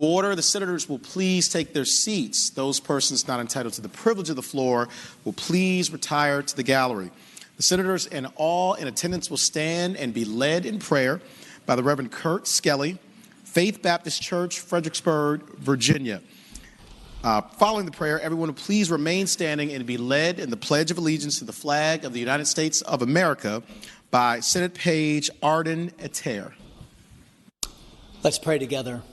Order, the senators will please take their seats. Those persons not entitled to the privilege of the floor will please retire to the gallery. The senators and all in attendance will stand and be led in prayer by the Reverend Kurt Skelly, Faith Baptist Church, Fredericksburg, Virginia. Following the prayer, everyone will please remain standing and be led in the Pledge of Allegiance to the flag of the United States of America by Senate Page Arden Eter. Let's pray together.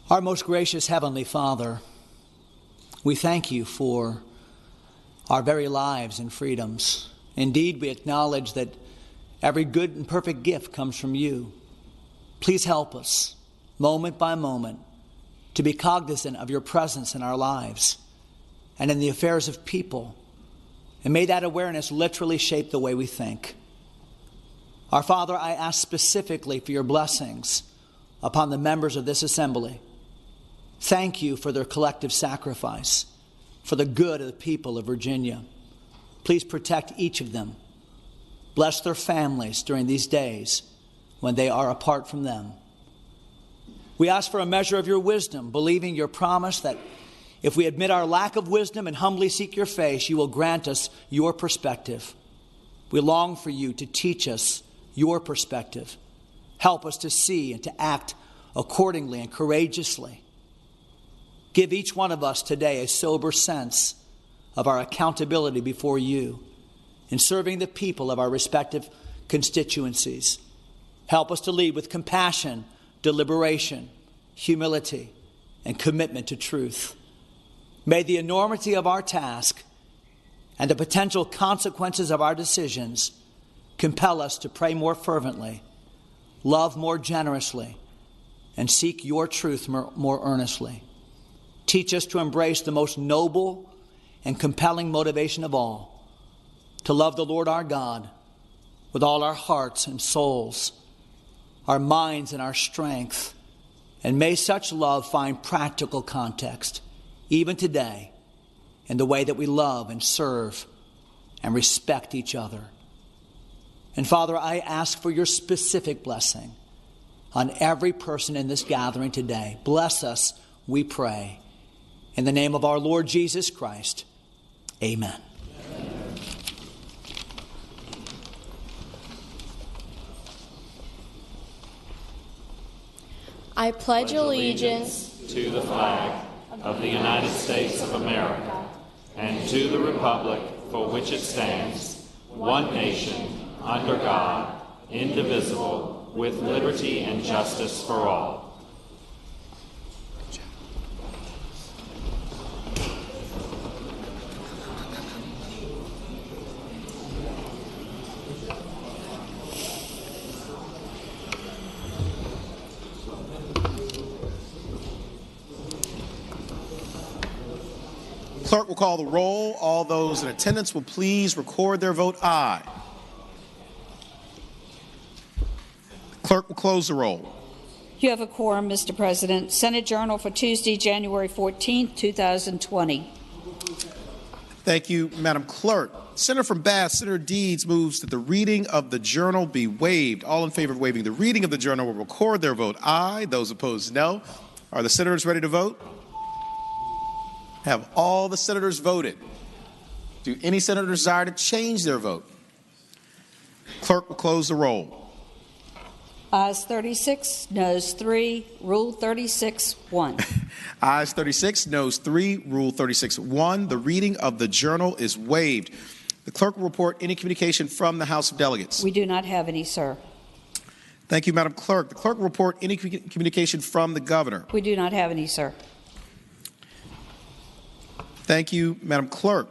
Our most gracious Heavenly Father, we thank you for our very lives and freedoms. Indeed, we acknowledge that every good and perfect gift comes from you. Please help us, moment by moment, to be cognizant of your presence in our lives and in the affairs of people. And may that awareness literally shape the way we think. Our Father, I ask specifically for your blessings upon the members of this assembly. Thank you for their collective sacrifice, for the good of the people of Virginia. Please protect each of them. Bless their families during these days when they are apart from them. We ask for a measure of your wisdom, believing your promise that if we admit our lack of wisdom and humbly seek your face, you will grant us your perspective. We long for you to teach us your perspective. Help us to see and to act accordingly and courageously. Give each one of us today a sober sense of our accountability before you in serving the people of our respective constituencies. Help us to lead with compassion, deliberation, humility, and commitment to truth. May the enormity of our task and the potential consequences of our decisions compel us to pray more fervently, love more generously, and seek your truth more earnestly. Teach us to embrace the most noble and compelling motivation of all, to love the Lord our God with all our hearts and souls, our minds and our strength. And may such love find practical context, even today, in the way that we love and serve and respect each other. And Father, I ask for your specific blessing on every person in this gathering today. Bless us, we pray. In the name of our Lord Jesus Christ, amen. I pledge allegiance to the flag of the United States of America and to the republic for which it stands, one nation, under God, indivisible, with liberty and justice for all. Clerk will call the roll. All those in attendance will please record their vote aye. Clerk will close the roll. You have a quorum, Mr. President. Senate Journal for Tuesday, January 14, 2020. Thank you, Madam Clerk. Senator from Bath, Senator Deeds moves that the reading of the journal be waived. All in favor of waiving the reading of the journal will record their vote aye. Those opposed, no. Are the senators ready to vote? Have all the senators voted? Do any senators desire to change their vote? Clerk will close the roll. Ayes 36, noes 3, Rule 36-1. Ayes 36, noes 3, Rule 36-1. The reading of the journal is waived. The clerk will report any communication from the House of Delegates. We do not have any, sir. Thank you, Madam Clerk. The clerk will report any communication from the governor. We do not have any, sir. Thank you, Madam Clerk.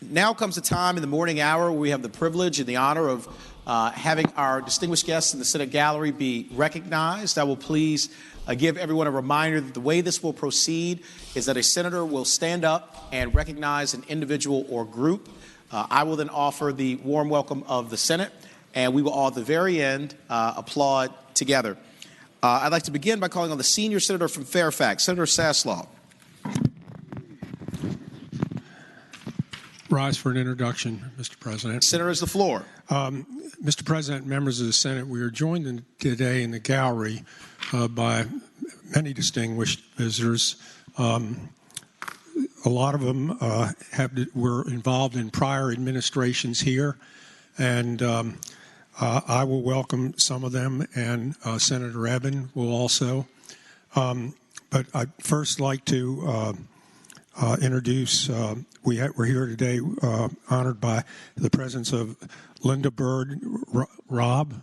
Now comes the time in the morning hour where we have the privilege and the honor of having our distinguished guests in the Senate gallery be recognized. I will please give everyone a reminder that the way this will proceed is that a senator will stand up and recognize an individual or group. I will then offer the warm welcome of the Senate, and we will all at the very end applaud together. I'd like to begin by calling on the senior senator from Fairfax, Senator Saslaw. rise for an introduction, Mr. President. Senator, has the floor. Mr. President, members of the Senate, we are joined today in the gallery by many distinguished visitors. A lot of them were involved in prior administrations here, and I will welcome some of them, and Senator Eben will also. But I'd first like to introduce, we're here today honored by the presence of Linda Bird Robb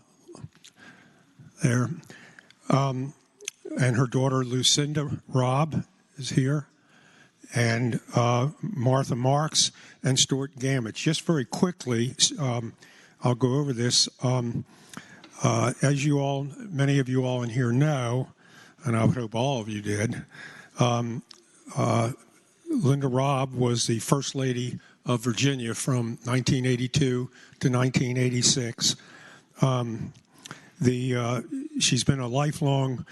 there, and her daughter Lucinda Robb is here, and Martha Marks and Stuart Gamage. Just very quickly, I'll go over this. As you all, many of you all in here know, and I would hope all of you did, Linda Robb was the First Lady of Virginia from 1982 to 1986. She's been a lifelong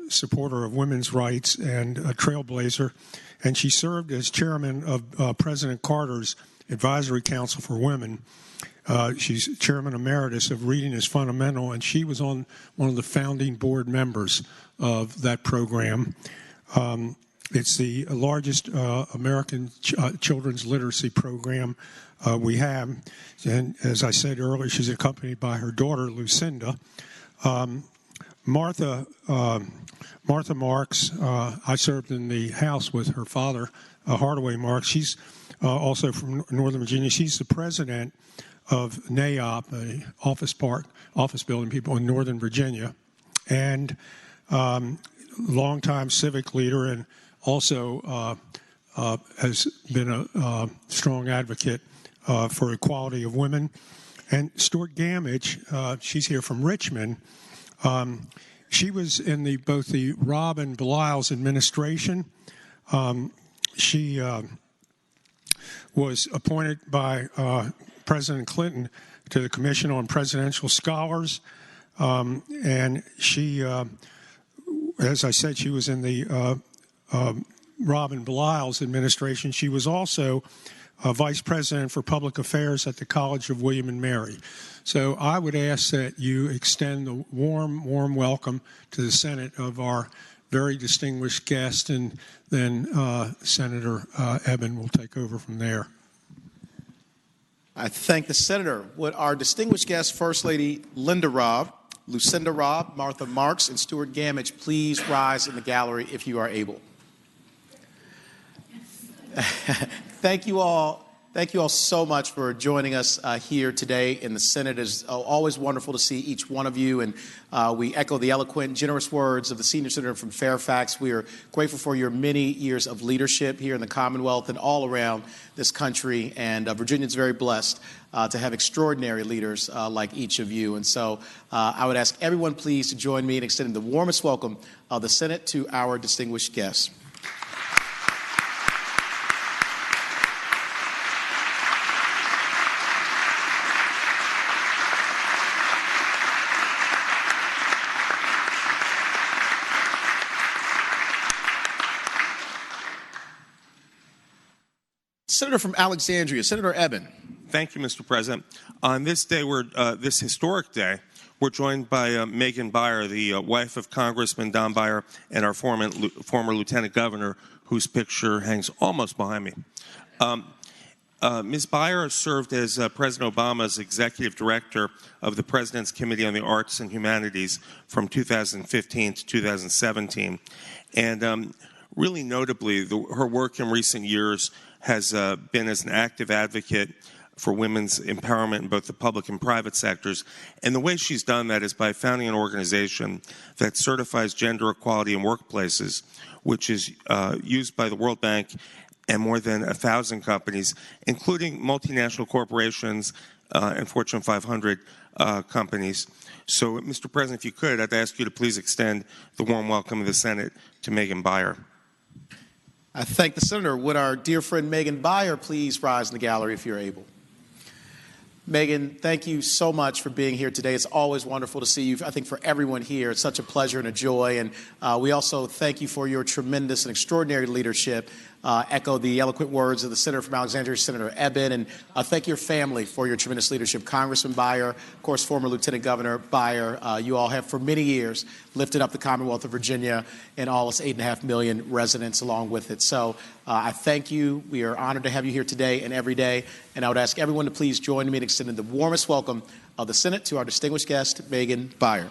supporter of women's rights and a trailblazer, and she served as chairman of President Carter's Advisory Council for Women. She's chairman emeritus of Reading is Fundamental, and she was on one of the founding board members of that program. It's the largest American children's literacy program we have. And as I said earlier, she's accompanied by her daughter, Lucinda. Martha Marks, I served in the House with her father, Hardaway Marks. She's also from Northern Virginia. She's the president of NAIOP, a office building people in Northern Virginia, and longtime civic leader, and also has been a strong advocate for equality of women. And Stuart Gamage, she's here from Richmond. She was in both the Robb and Belial's administration. She was appointed by President Clinton to the Commission on Presidential Scholars, and she, as I said, she was in the Robb and Belial's administration. She was also Vice President for Public Affairs at the College of William and Mary. So I would ask that you extend a warm welcome to the Senate of our very distinguished guest, and then Senator Eben will take over from there. I thank the Senator. Would our distinguished guests, First Lady Linda Robb, Lucinda Robb, Martha Marks, and Stuart Gamage, please rise in the gallery if you are able. Thank you all. Thank you all so much for joining us here today in the Senate. It is always wonderful to see each one of you, and we echo the eloquent, generous words of the senior senator from Fairfax. We are grateful for your many years of leadership here in the Commonwealth and all around this country, and Virginia is very blessed to have extraordinary leaders like each of you. And so I would ask everyone please to join me in extending the warmest welcome of the Senate to our distinguished guests. Senator from Alexandria, Senator Eben. Thank you, Mr. President. On this day, this historic day, we're joined by Megan Byer, the wife of Congressman Don Byer, and our former Lieutenant Governor, whose picture hangs almost behind me. Ms. Byer served as President Obama's executive director of the President's Committee on the Arts and Humanities from 2015 to 2017. And really notably, her work in recent years has been as an active advocate for women's empowerment in both the public and private sectors. And the way she's done that is by founding an organization that certifies gender equality in workplaces, which is used by the World Bank and more than 1,000 companies, including multinational corporations and Fortune 500 companies. So, Mr. President, if you could, I'd ask you to please extend the warm welcome of the Senate to Megan Byer. I thank the Senator. Would our dear friend Megan Byer please rise in the gallery if you're able? Megan, thank you so much for being here today. It's always wonderful to see you. I think for everyone here, it's such a pleasure and a joy. And we also thank you for your tremendous and extraordinary leadership echo the eloquent words of the Senator from Alexandria, Senator Eben, and thank your family for your tremendous leadership. Congressman Beyer, of course, former Lieutenant Governor Beyer, you all have for many years lifted up the Commonwealth of Virginia and all its 8.5 million residents along with it. So I thank you. We are honored to have you here today and every day. And I would ask everyone to please join me in extending the warmest welcome of the Senate to our distinguished guest, Megan Beyer.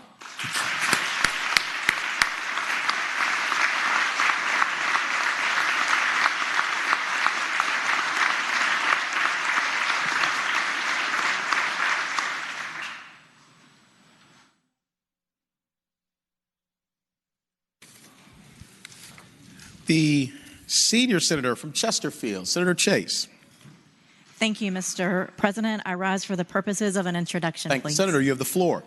The senior senator from Chesterfield, Senator Chase. Thank you, Mr. President. I rise for the purposes of an introduction, Thank you, please. Senator. You have the floor.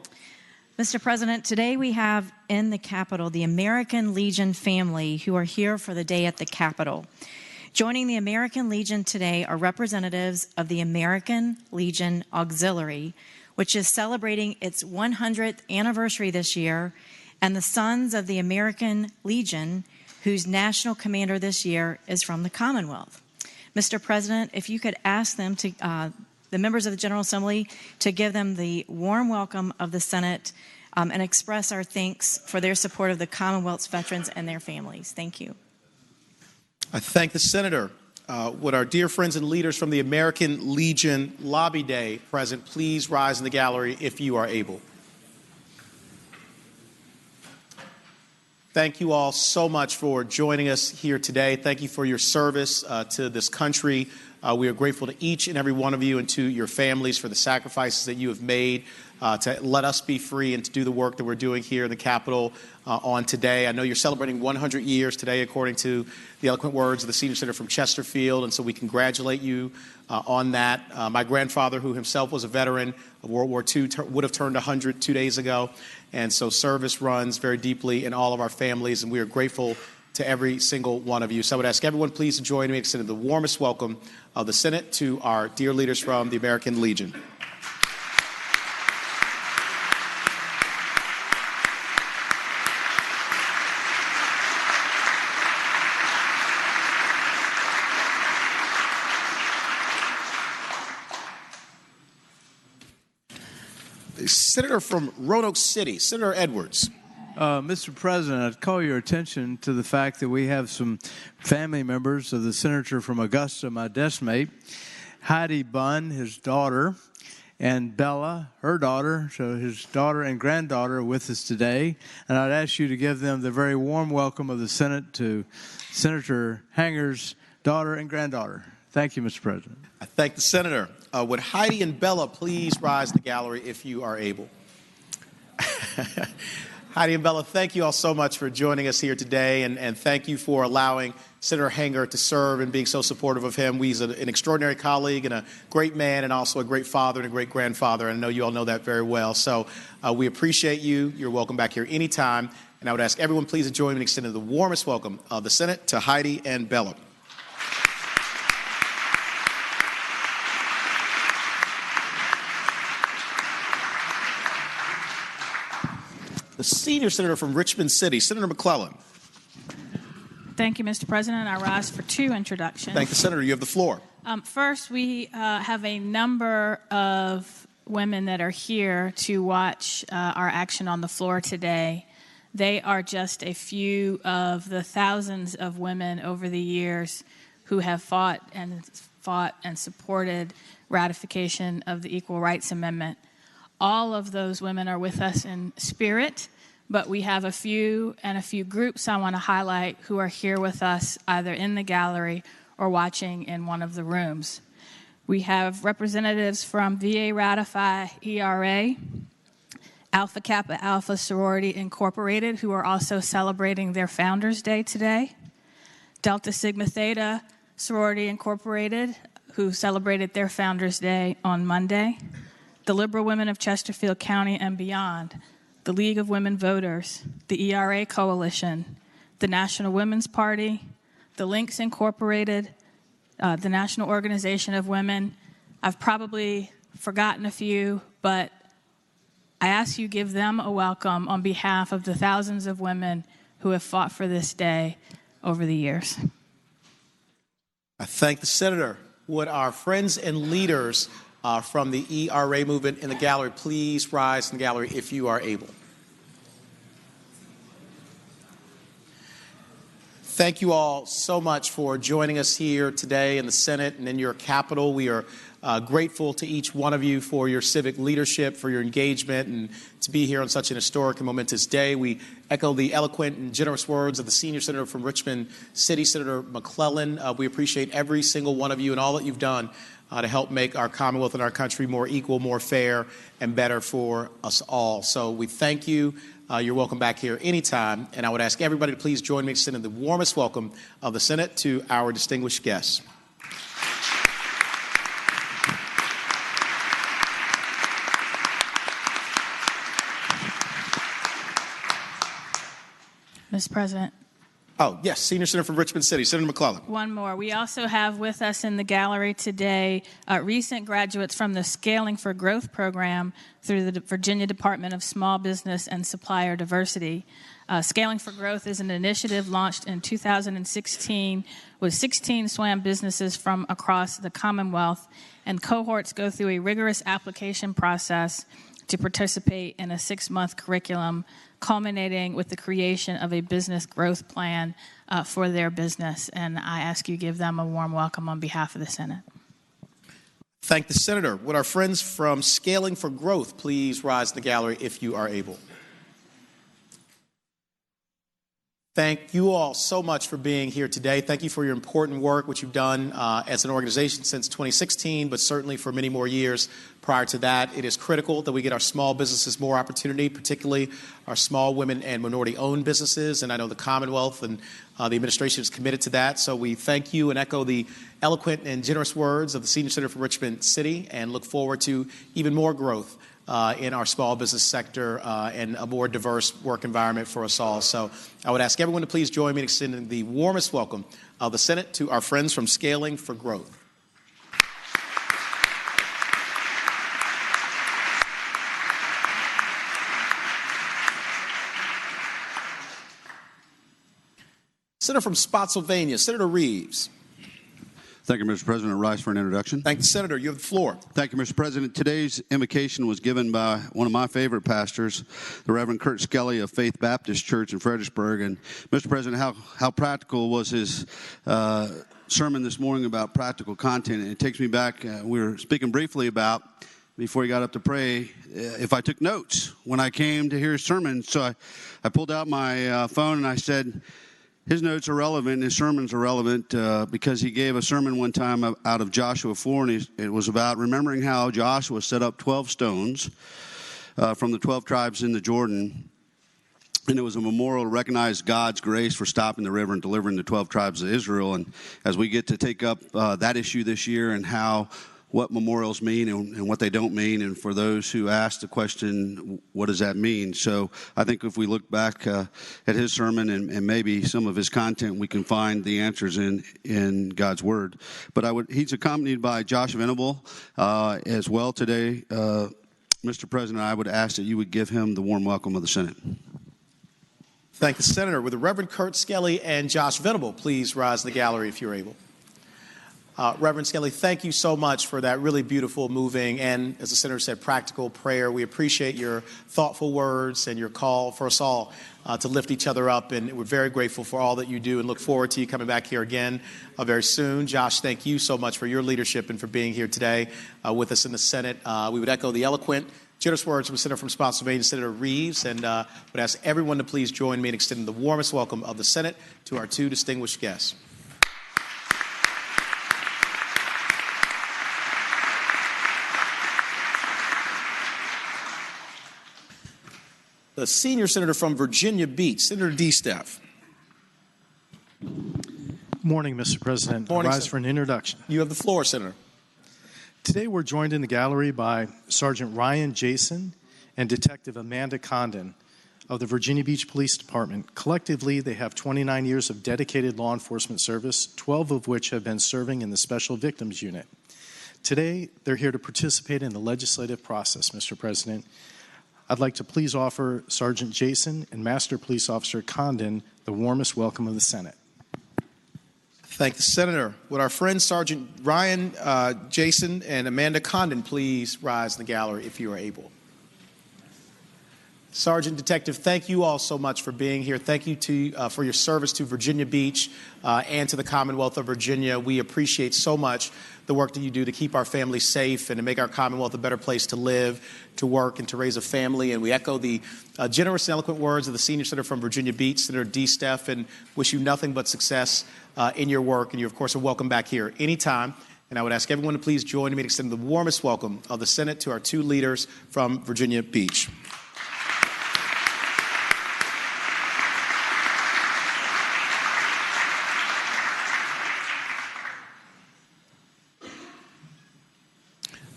Mr. President, today we have in the Capitol the American Legion family who are here for the day at the Capitol. Joining the American Legion today are representatives of the American Legion Auxiliary, which is celebrating its 100th anniversary this year, and the Sons of the American Legion, whose national commander this year is from the Commonwealth. Mr. President, if you could ask them to, the members of the General Assembly, to give them the warm welcome of the Senate and express our thanks for their support of the Commonwealth's veterans and their families. Thank you. I thank the Senator. Would our dear friends and leaders from the American Legion Lobby Day present please rise in the gallery if you are able. Thank you all so much for joining us here today. Thank you for your service to this country. We are grateful to each and every one of you and to your families for the sacrifices that you have made to let us be free and to do the work that we're doing here in the Capitol on today. I know you're celebrating 100 years today, according to the eloquent words of the senior senator from Chesterfield, and so we congratulate you on that. My grandfather, who himself was a veteran of World War II, would have turned 100 2 days ago, and so service runs very deeply in all of our families, and we are grateful to every single one of you. So I would ask everyone please to join me in extending the warmest welcome of the Senate to our dear leaders from the American Legion. The Senator from Roanoke City, Senator Edwards. Mr. President, I'd call your attention to the fact that we have some family members of the senator from Augusta, my desk mate, Heidi Bunn, his daughter, and Bella, her daughter, so his daughter and granddaughter are with us today. And I'd ask you to give them the very warm welcome of the Senate to Senator Hanger's daughter and granddaughter. Thank you, Mr. President. I thank the Senator. Would Heidi and Bella please rise in the gallery if you are able? Heidi and Bella, thank you all so much for joining us here today, and thank you for allowing Senator Hanger to serve and being so supportive of him. He's an extraordinary colleague and a great man and also a great father and a great grandfather, and I know you all know that very well. So we appreciate you. You're welcome back here anytime, and I would ask everyone please to join me in extending the warmest welcome of the Senate to Heidi and Bella. The senior senator from Richmond City, Senator McClellan. Thank you, Mr. President. I rise for two introductions. Thank the Senator. You have the floor. First, we have a number of women that are here to watch our action on the floor today. They are just a few of the thousands of women over the years who have fought and supported ratification of the Equal Rights Amendment. All of those women are with us in spirit, but we have a few groups I want to highlight who are here with us either in the gallery or watching in one of the rooms. We have representatives from VA Ratify ERA, Alpha Kappa Alpha Sorority Incorporated, who are also celebrating their Founders Day today, Delta Sigma Theta Sorority Incorporated, who celebrated their Founders Day on Monday, the Liberal Women of Chesterfield County and beyond, the League of Women Voters, the ERA Coalition, the National Women's Party, the Links Incorporated, the National Organization of Women. I've probably forgotten a few, but I ask you give them a welcome on behalf of the thousands of women who have fought for this day over the years. I thank the senator. Would our friends and leaders from the ERA movement in the gallery please rise in the gallery if you are able? Thank you all so much for joining us here today in the Senate and in your Capitol. We are grateful to each one of you for your civic leadership, for your engagement, and to be here on such an historic and momentous day. We echo the eloquent and generous words of the senior senator from Richmond City, Senator McClellan. We appreciate every single one of you and all that you've done to help make our Commonwealth and our country more equal, more fair, and better for us all. So we thank you. You're welcome back here anytime, and I would ask everybody to please join me in extending the warmest welcome of the Senate to our distinguished guests. Mr. President. Oh, yes, Senior Senator from Richmond City, Senator McClellan. One more. We also have with us in the gallery today recent graduates from the Scaling for Growth program through the Virginia Department of Small Business and Supplier Diversity. Scaling for Growth is an initiative launched in 2016 with 16 SWAM businesses from across the Commonwealth, and cohorts go through a rigorous application process to participate in a 6-month curriculum, culminating with the creation of a business growth plan for their business. And I ask you to give them a warm welcome on behalf of the Senate. Thank the senator. Would our friends from Scaling for Growth please rise in the gallery if you are able? Thank you all so much for being here today. Thank you for your important work, which you've done as an organization since 2016, but certainly for many more years prior to that. It is critical that we get our small businesses more opportunity, particularly our small women and minority-owned businesses, and I know the Commonwealth and the administration is committed to that. So we thank you and echo the eloquent and generous words of the Senior Senator from Richmond City and look forward to even more growth in our small business sector and a more diverse work environment for us all. So I would ask everyone to please join me in extending the warmest welcome of the Senate to our friends from Scaling for Growth. Senator from Spotsylvania, Senator Reeves. Thank you, Mr. President. Rise for an introduction. Thank you, Senator. You have the floor. Thank you, Mr. President. Today's invocation was given by one of my favorite pastors, the Reverend Kurt Skelly of Faith Baptist Church in Fredericksburg. And, Mr. President, how practical was his sermon this morning about practical content? And it takes me back, we were speaking briefly about, before he got up to pray, if I took notes when I came to hear his sermon. So I pulled out my phone and I said, his notes are relevant, his sermons are relevant because he gave a sermon one time out of Joshua 4, and it was about remembering how Joshua set up 12 stones from the 12 tribes in the Jordan, and it was a memorial to recognize God's grace for stopping the river and delivering the 12 tribes of Israel. And as we get to take up that issue this year and what memorials mean and what they don't mean, and for those who ask the question, what does that mean? So I think if we look back at his sermon and maybe some of his content, we can find the answers in God's Word. But he's accompanied by Josh Venable as well today. Mr. President, I would ask that you would give him the warm welcome of the Senate. Thank the Senator. Would the Reverend Kurt Skelly and Josh Venable please rise in the gallery if you're able? Reverend Skelly, thank you so much for that really beautiful, moving, and, as the Senator said, practical prayer. We appreciate your thoughtful words and your call for us all to lift each other up, and we're very grateful for all that you do and look forward to you coming back here again very soon. Josh, thank you so much for your leadership and for being here today with us in the Senate. We would echo the eloquent, generous words from Senator from Spotsylvania, Senator Reeves, and would ask everyone to please join me in extending the warmest welcome of the Senate to our two distinguished guests. The senior senator from Virginia Beach, Senator DeStaff. Morning, Mr. President. Morning, Rise for an introduction. You have the floor, Senator. Today we're joined in the gallery by Sergeant Ryan Jason and Detective Amanda Condon of the Virginia Beach Police Department. Collectively, they have 29 years of dedicated law enforcement service, 12 of which have been serving in the Special Victims Unit. Today, they're here to participate in the legislative process, Mr. President. I'd like to please offer Sergeant Jason and Master Police Officer Condon the warmest welcome of the Senate. Thank the Senator. Would our friends Sergeant Ryan Jason and Amanda Condon please rise in the gallery if you are able? Sergeant Detective, thank you all so much for being here. Thank you for your service to Virginia Beach and to the Commonwealth of Virginia. We appreciate so much the work that you do to keep our families safe and to make our Commonwealth a better place to live, to work, and to raise a family. And we echo the generous and eloquent words of the Senior Senator from Virginia Beach, Senator D. Steph, and wish you nothing but success in your work. And you, of course, are welcome back here anytime. And I would ask everyone to please join me in extending the warmest welcome of the Senate to our two leaders from Virginia Beach.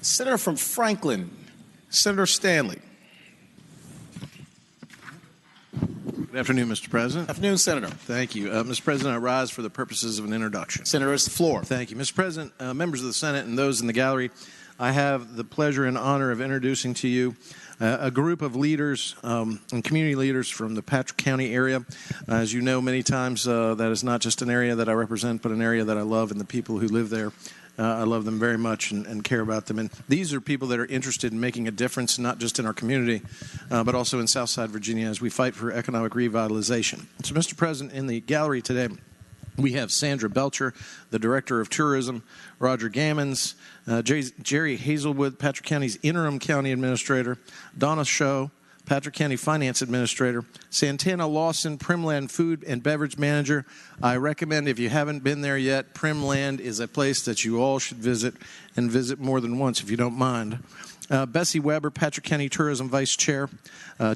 Senator from Franklin, Senator Stanley. Good afternoon, Mr. President. Afternoon, Senator. Thank you. Mr. President, I rise for the purposes of an introduction. Senator, it's the floor. Thank you. Mr. President, members of the Senate and those in the gallery, I have the pleasure and honor of introducing to you a group of leaders and community leaders from the Patrick County area. As you know, many times that is not just an area that I represent, but an area that I love and the people who live there. I love them very much and care about them. And these are people that are interested in making a difference, not just in our community, but also in Southside Virginia as we fight for economic revitalization. So, Mr. President, in the gallery today, we have Sandra Belcher, the Director of Tourism, Roger Gammons, Jerry Hazelwood, Patrick County's Interim County Administrator, Donna Show, Patrick County Finance Administrator, Santana Lawson, Primland Food and Beverage Manager. I recommend, if you haven't been there yet, Primland is a place that you all should visit and visit more than once if you don't mind. Bessie Weber, Patrick County Tourism Vice Chair,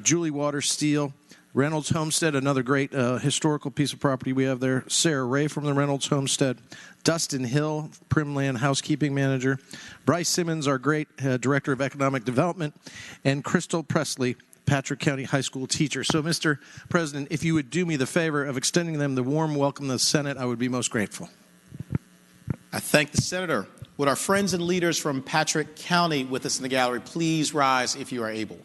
Julie Waters Steele, Reynolds Homestead, another great historical piece of property we have there, Sarah Ray from the Reynolds Homestead, Dustin Hill, Primland Housekeeping Manager, Bryce Simmons, our great Director of Economic Development, and Crystal Presley, Patrick County High School teacher. So, Mr. President, if you would do me the favor of extending them the warm welcome to the Senate, I would be most grateful. I thank the Senator. Would our friends and leaders from Patrick County with us in the gallery please rise if you are able?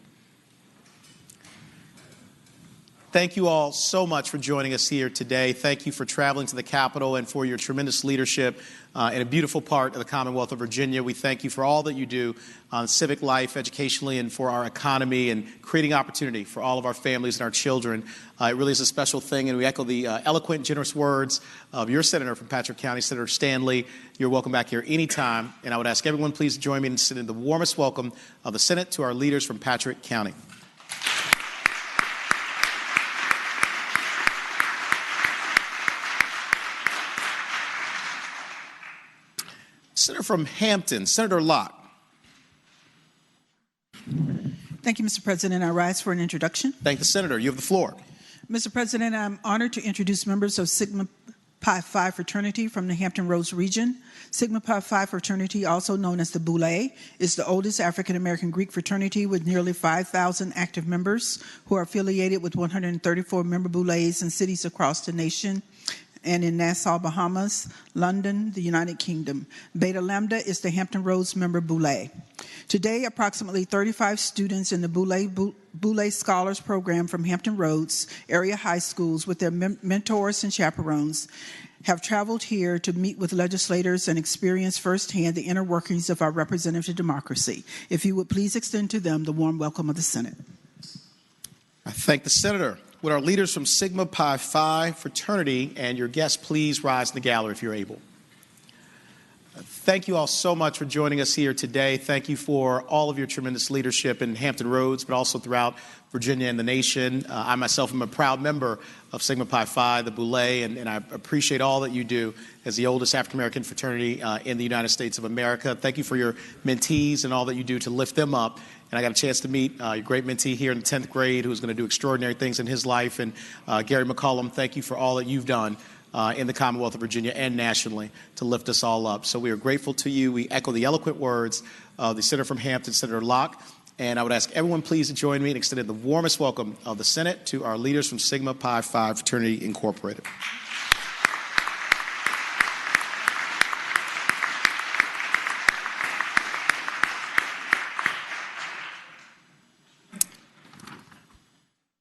Thank you all so much for joining us here today. Thank you for traveling to the Capitol and for your tremendous leadership in a beautiful part of the Commonwealth of Virginia. We thank you for all that you do on civic life, educationally, and for our economy and creating opportunity for all of our families and our children. It really is a special thing, and we echo the eloquent, generous words of your Senator from Patrick County, Senator Stanley. You're welcome back here anytime, and I would ask everyone please join me in sending the warmest welcome of the Senate to our leaders from Patrick County. Senator from Hampton, Senator Locke. Thank you, Mr. President. I rise for an introduction. Thank the Senator. You have the floor. Mr. President, I'm honored to introduce members of Sigma Pi Phi fraternity from the Hampton Roads region. Sigma Pi Phi fraternity, also known as the Boule, is the oldest African-American Greek fraternity with nearly 5,000 active members who are affiliated with 134 member Boules in cities across the nation and in Nassau, Bahamas, London, the United Kingdom. Beta Lambda is the Hampton Roads member Boule. Today, approximately 35 students in the Boule Scholars Program from Hampton Roads area high schools with their mentors and chaperones have traveled here to meet with legislators and experience firsthand the inner workings of our representative democracy. If you would please extend to them the warm welcome of the Senate. I thank the Senator. Would our leaders from Sigma Pi Phi fraternity and your guests please rise in the gallery if you're able? Thank you all so much for joining us here today. Thank you for all of your tremendous leadership in Hampton Roads, but also throughout Virginia and the nation. I myself am a proud member of Sigma Pi Phi, the Boule, and I appreciate all that you do as the oldest African-American fraternity in the United States of America. Thank you for your mentees and all that you do to lift them up. And I got a chance to meet your great mentee here in the 10th grade who's going to do extraordinary things in his life. And Gary McCollum, thank you for all that you've done in the Commonwealth of Virginia and nationally to lift us all up. So we are grateful to you. We echo the eloquent words of the Senator from Hampton, Senator Locke. And I would ask everyone please to join me in extending the warmest welcome of the Senate to our leaders from Sigma Pi Phi Fraternity Incorporated.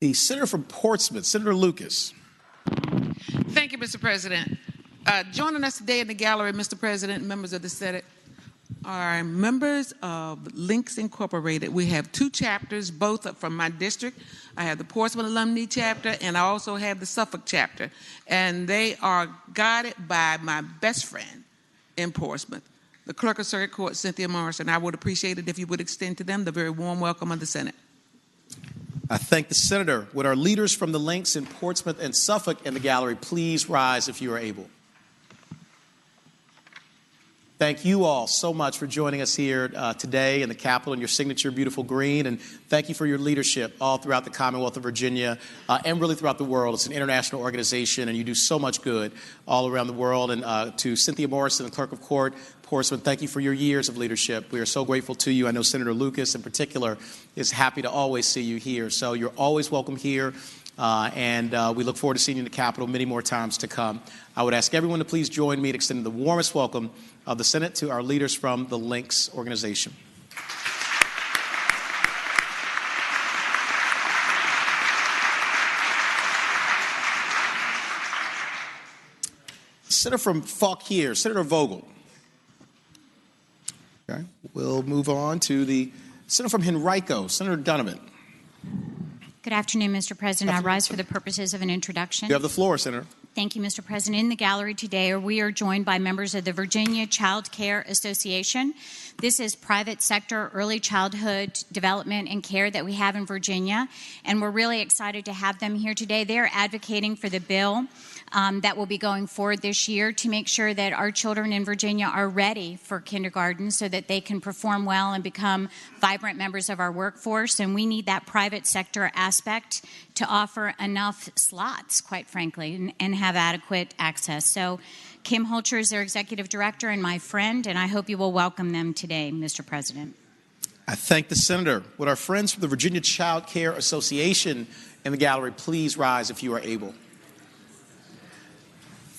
The Senator from Portsmouth, Senator Lucas. Thank you, Mr. President. Joining us today in the gallery, Mr. President, members of the Senate, are members of Links Incorporated. We have 2 chapters, both are from my district. I have the Portsmouth Alumni chapter, and I also have the Suffolk chapter. And they are guided by my best friend in Portsmouth, the Clerk of Circuit Court, Cynthia Morrison. I would appreciate it if you would extend to them the very warm welcome of the Senate. I thank the Senator. Would our leaders from the Links in Portsmouth and Suffolk in the gallery please rise if you are able? Thank you all so much for joining us here today in the Capitol in your signature beautiful green, and thank you for your leadership all throughout the Commonwealth of Virginia and really throughout the world. It's an international organization, and you do so much good all around the world. And to Cynthia Morrison, the Clerk of Court, Portsmouth, thank you for your years of leadership. We are so grateful to you. I know Senator Lucas in particular is happy to always see you here. So you're always welcome here. And we look forward to seeing you in the Capitol many more times to come. I would ask everyone to please join me in extending the warmest welcome of the Senate to our leaders from the Links organization. Senator from Fauquier, Senator Vogel. Okay, we'll move on to the Senator from Henrico, Senator Donovan. Good afternoon, Mr. President. I rise for the purposes of an introduction. You have the floor, Senator. Thank you, Mr. President. In the gallery today, we are joined by members of the Virginia Child Care Association. This is private sector early childhood development and care that we have in Virginia, and we're really excited to have them here today. They are advocating for the bill that will be going forward this year to make sure that our children in Virginia are ready for kindergarten so that they can perform well and become vibrant members of our workforce. And we need that private sector aspect to offer enough slots, quite frankly, and have adequate access. So Kim Holcher is their executive director and my friend, and I hope you will welcome them today, Mr. President. I thank the Senator. Would our friends from the Virginia Child Care Association in the gallery please rise if you are able?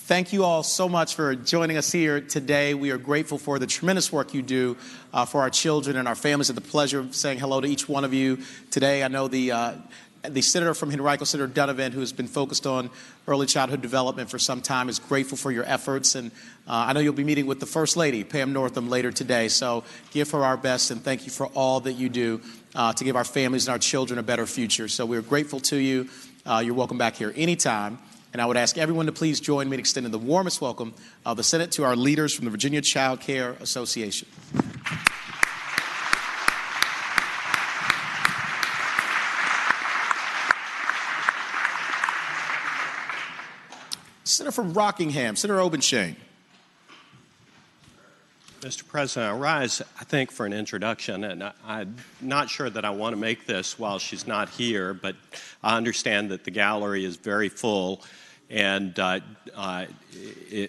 Thank you all so much for joining us here today. We are grateful for the tremendous work you do for our children and our families. I had the pleasure of saying hello to each one of you today. I know the Senator from Henrico, Senator Donovan, who has been focused on early childhood development for some time, is grateful for your efforts. And I know you'll be meeting with the First Lady, Pam Northam, later today. So give her our best, and thank you for all that you do to give our families and our children a better future. So we're grateful to you. You're welcome back here anytime. And I would ask everyone to please join me in extending the warmest welcome of the Senate to our leaders from the Virginia Child Care Association. Senator from Rockingham, Senator Obenshain. Mr. President, I rise, I think, for an introduction, and I'm not sure that I want to make this while she's not here, but I understand that the gallery is very full, and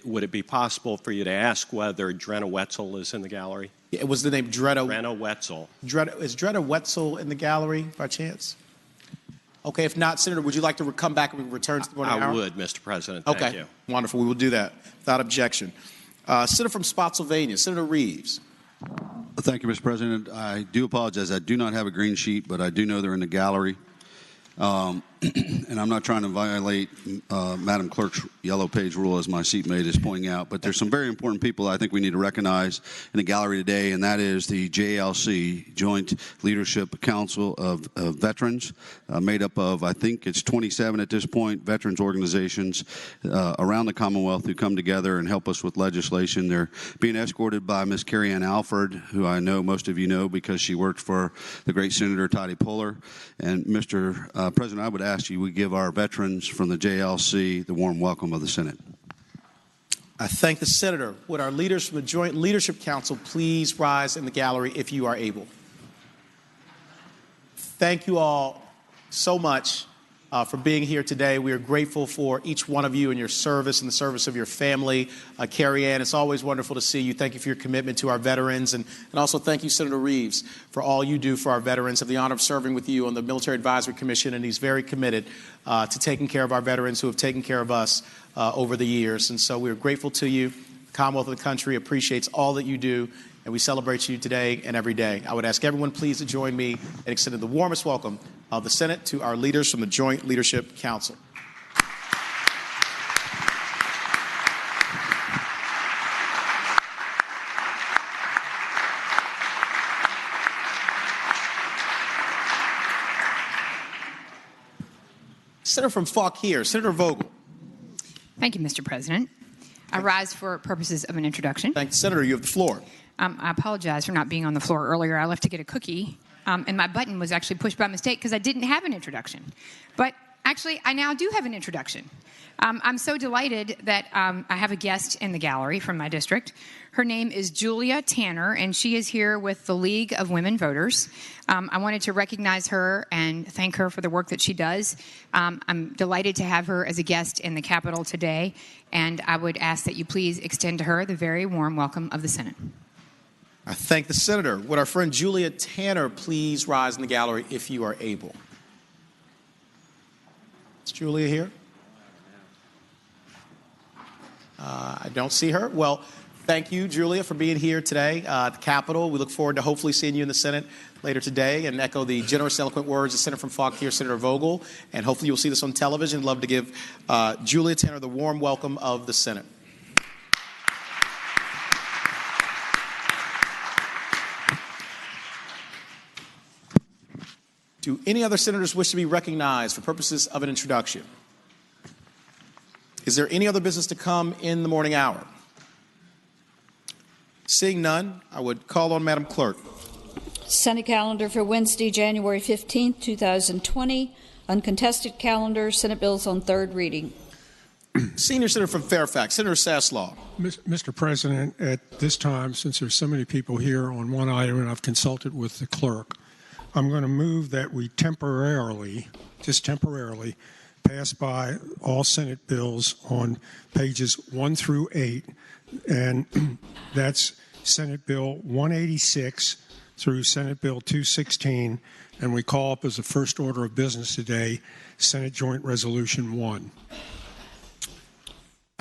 would it be possible for you to ask whether Drenna Wetzel is in the gallery? Yeah, was the name Drenna? Drenna Wetzel. Is Drenna Wetzel in the gallery by chance? Okay, if not, Senator, would you like to come back and return to the morning hour? I would, Mr. President. Thank okay, you. Wonderful. We will do that without objection. Senator from Spotsylvania, Senator Reeves. Thank you, Mr. President. I do apologize. I do not have a green sheet, but I do know they're in the gallery. And I'm not trying to violate Madam Clerk's yellow page rule, as my seatmate is pointing out, but there's some very important people I think we need to recognize in the gallery today, and that is the JLC, Joint Leadership Council of Veterans, made up of, I think it's 27 at this point, veterans organizations around the Commonwealth who come together and help us with legislation. They're being escorted by Ms. Carrie Ann Alford, who I know most of you know because she worked for the great Senator Toddy Puller. And Mr. President, I would ask you we give our veterans from the JLC the warm welcome of the Senate. I thank the Senator. Would our leaders from the Joint Leadership Council please rise in the gallery if you are able? Thank you all so much for being here today. We are grateful for each one of you and your service and the service of your family. Carrie Ann, it's always wonderful to see you. Thank you for your commitment to our veterans. And also thank you, Senator Reeves, for all you do for our veterans. I have the honor of serving with you on the Military Advisory Commission, and he's very committed to taking care of our veterans who have taken care of us over the years. And so we are grateful to you. The Commonwealth of the country appreciates all that you do, and we celebrate you today and every day. I would ask everyone please to join me in extending the warmest welcome of the Senate to our leaders from the Joint Leadership Council. Senator from Fauquier, Senator Vogel. Thank you, Mr. President. I rise for purposes of an introduction. Thank you, Senator. You have the floor. I apologize for not being on the floor earlier. I left to get a cookie, and my button was actually pushed by mistake because I didn't have an introduction. But actually, I now do have an introduction. I'm so delighted that I have a guest in the gallery from my district. Her name is Julia Tanner, and she is here with the League of Women Voters. I wanted to recognize her and thank her for the work that she does. I'm delighted to have her as a guest in the Capitol today, and I would ask that you please extend to her the very warm welcome of the Senate. I thank the Senator. Would our friend Julia Tanner please rise in the gallery if you are able? Is Julia here? I don't see her. Well, thank you, Julia, for being here today at the Capitol. We look forward to hopefully seeing you in the Senate later today and echo the generous, eloquent words of Senator from Fauquier, Senator Vogel. And hopefully you'll see this on television. I'd love to give Julia Tanner the warm welcome of the Senate. Do any other senators wish to be recognized for purposes of an introduction? Is there any other business to come in the morning hour? Seeing none, I would call on Madam Clerk. Senate calendar for Wednesday, January 15, 2020. Uncontested calendar. Senate bills on third reading. Senior Senator from Fairfax, Senator Saslaw. Mr. President, at this time, since there's so many people here on one item and I've consulted with the clerk, I'm going to move that we temporarily, just temporarily, pass by all Senate bills on pages 1 through 8, and that's Senate Bill 186 through Senate Bill 216, and we call up as the first order of business today Senate Joint Resolution 1.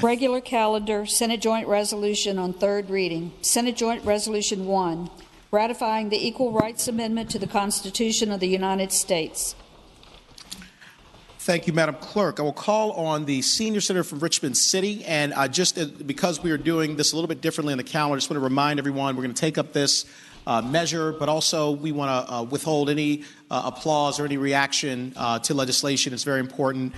Regular calendar, Senate Joint Resolution on third reading. Senate Joint Resolution 1, ratifying the Equal Rights Amendment to the Constitution of the United States. Thank you, Madam Clerk. I will call on the Senior Senator from Richmond City, and because we are doing this a little bit differently in the calendar, I just want to remind everyone we're going to take up this measure, but also we want to withhold any applause or any reaction to legislation. It's a very important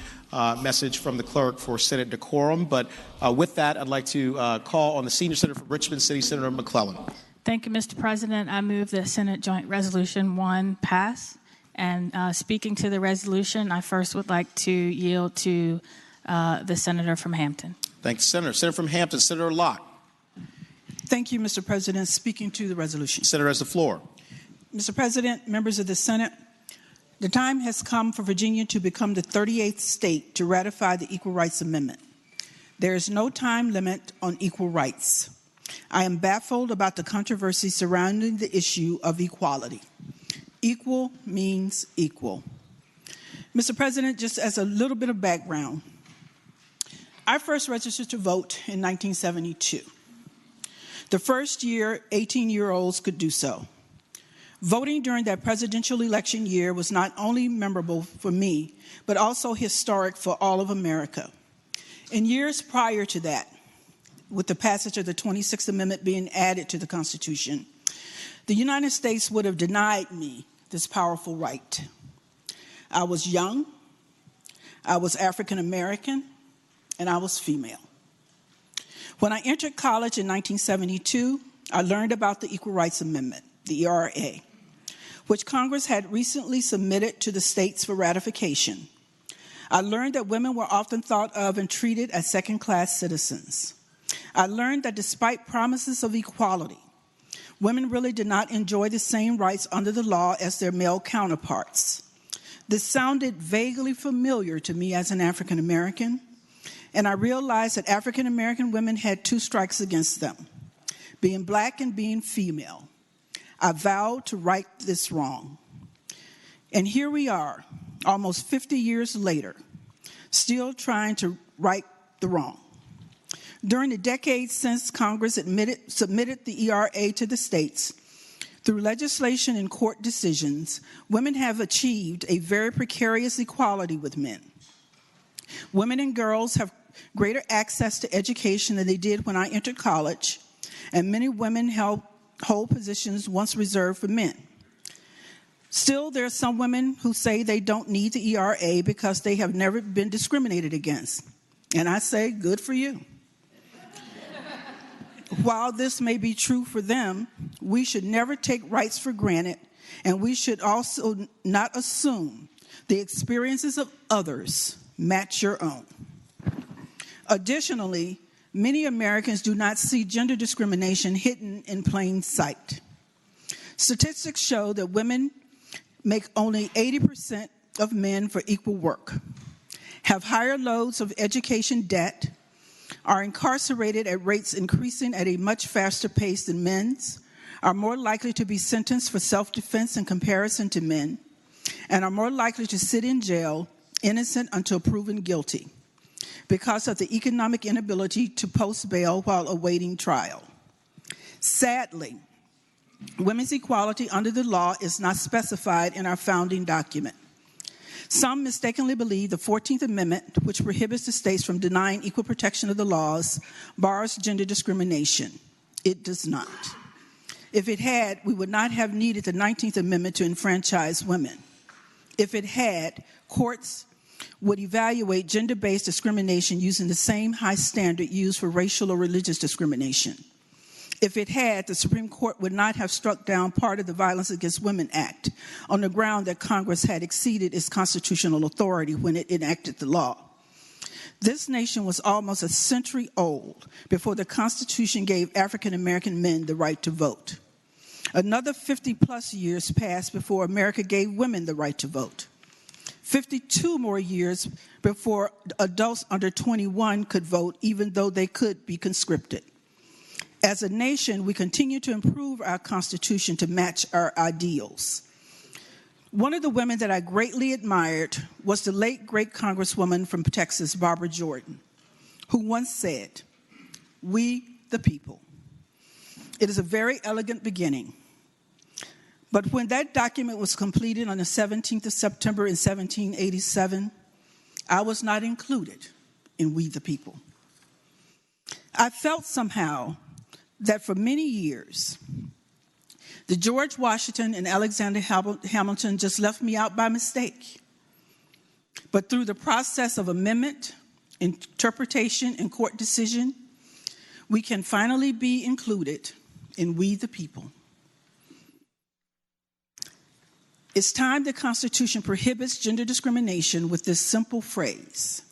message from the clerk for Senate decorum. But with that, I'd like to call on the Senior Senator from Richmond City, Senator McClellan. Thank you, Mr. President. I move that Senate Joint Resolution 1 pass. And speaking to the resolution, I first would like to yield to the Senator from Hampton. Thank you, Senator. Senator from Hampton, Senator Locke. Thank you, Mr. President. Speaking to the resolution. Senator has the floor. Mr. President, members of the Senate, the time has come for Virginia to become the 38th state to ratify the Equal Rights Amendment. There is no time limit on equal rights. I am baffled about the controversy surrounding the issue of equality. Equal means equal. Mr. President, just as a little bit of background, I first registered to vote in 1972. The first year, 18-year-olds could do so. Voting during that presidential election year was not only memorable for me, but also historic for all of America. In years prior to that, with the passage of the 26th Amendment being added to the Constitution, the United States would have denied me this powerful right. I was young, I was African American, and I was female. When I entered college in 1972, I learned about the Equal Rights Amendment, the ERA, which Congress had recently submitted to the states for ratification. I learned that women were often thought of and treated as second-class citizens. I learned that despite promises of equality, women really did not enjoy the same rights under the law as their male counterparts. This sounded vaguely familiar to me as an African American, and I realized that African American women had two strikes against them, being black and being female. I vowed to right this wrong. And here we are, almost 50 years later, still trying to right the wrong. During the decades since Congress submitted the ERA to the states, through legislation and court decisions, women have achieved a very precarious equality with men. Women and girls have greater access to education than they did when I entered college, and many women hold positions once reserved for men. Still, there are some women who say they don't need the ERA because they have never been discriminated against. And I say, good for you. While this may be true for them, we should never take rights for granted, and we should also not assume the experiences of others match your own. Additionally, many Americans do not see gender discrimination hidden in plain sight. Statistics show that women make only 80% of men for equal work, have higher loads of education debt, are incarcerated at rates increasing at a much faster pace than men's, are more likely to be sentenced for self-defense in comparison to men, and are more likely to sit in jail innocent until proven guilty because of the economic inability to post bail while awaiting trial. Sadly, women's equality under the law is not specified in our founding document. Some mistakenly believe the 14th Amendment, which prohibits the states from denying equal protection of the laws, bars gender discrimination. It does not. If it had, we would not have needed the 19th Amendment to enfranchise women. If it had, courts would evaluate gender-based discrimination using the same high standard used for racial or religious discrimination. If it had, the Supreme Court would not have struck down part of the Violence Against Women Act on the ground that Congress had exceeded its constitutional authority when it enacted the law. This nation was almost a century old before the Constitution gave African American men the right to vote. Another 50-plus years passed before America gave women the right to vote. 52 more years before adults under 21 could vote, even though they could be conscripted. As a nation, we continue to improve our Constitution to match our ideals. One of the women that I greatly admired was the late great Congresswoman from Texas, Barbara Jordan, who once said, "We the people." It is a very elegant beginning. But when that document was completed on the 17th of September in 1787, I was not included in We the People. I felt somehow that for many years, the George Washington and Alexander Hamilton just left me out by mistake. But through the process of amendment, interpretation, and court decision, we can finally be included in We the People. It's time the Constitution prohibits gender discrimination with this simple phrase: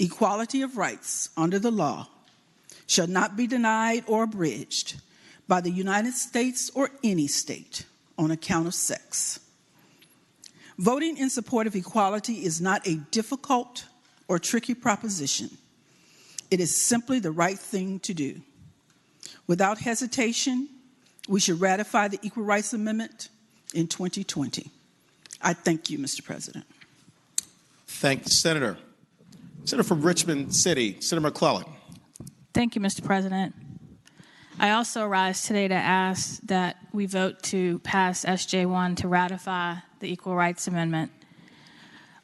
equality of rights under the law shall not be denied or abridged by the United States or any state on account of sex. Voting in support of equality is not a difficult or tricky proposition. It is simply the right thing to do. Without hesitation, we should ratify the Equal Rights Amendment in 2020. I thank you, Mr. President. Thank the Senator. Senator from Richmond City, Senator McClellan. Thank you, Mr. President. I also rise today to ask that we vote to pass SJ1 to ratify the Equal Rights Amendment.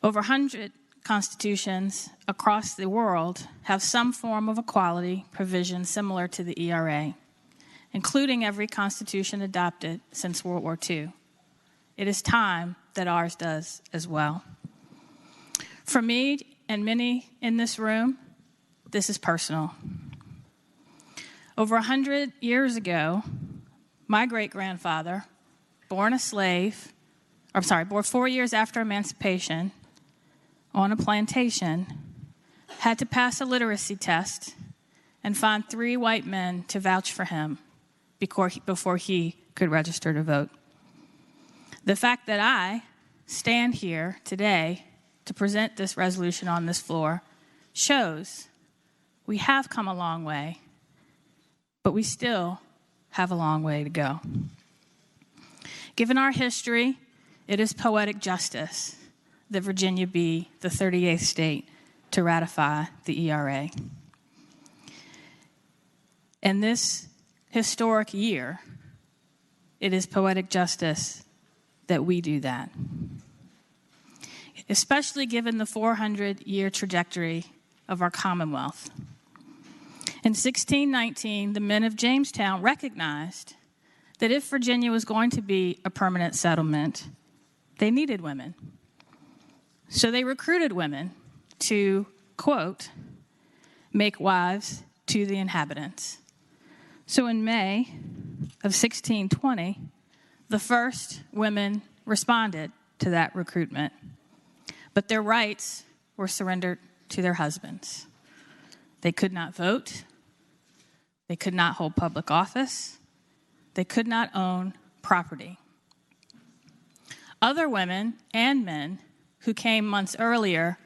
Over 100 constitutions across the world have some form of equality provision similar to the ERA, including every constitution adopted since World War II. It is time that ours does as well. For me and many in this room, this is personal. Over 100 years ago, my great-grandfather, born 4 years after emancipation, on a plantation, had to pass a literacy test and find 3 white men to vouch for him before he could register to vote. The fact that I stand here today to present this resolution on this floor shows we have come a long way, but we still have a long way to go. Given our history, it is poetic justice that Virginia be the 38th state to ratify the ERA. In this historic year, it is poetic justice that we do that, especially given the 400-year trajectory of our Commonwealth. In 1619, the men of Jamestown recognized that if Virginia was going to be a permanent settlement, they needed women. So they recruited women to, quote, make wives to the inhabitants. So in May of 1620, the first women responded to that recruitment, but their rights were surrendered to their husbands. They could not vote. They could not hold public office. They could not own property. Other women and men who came months earlier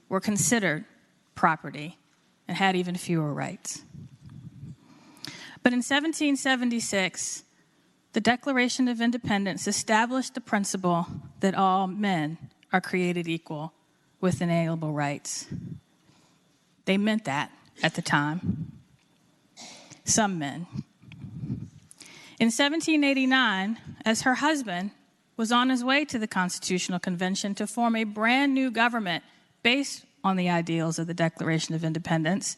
were considered property and had even fewer rights. But in 1776, the Declaration of Independence established the principle that all men are created equal with inalienable rights. They meant that at the time. Some men. In 1789, as her husband was on his way to the Constitutional Convention to form a brand new government based on the ideals of the Declaration of Independence,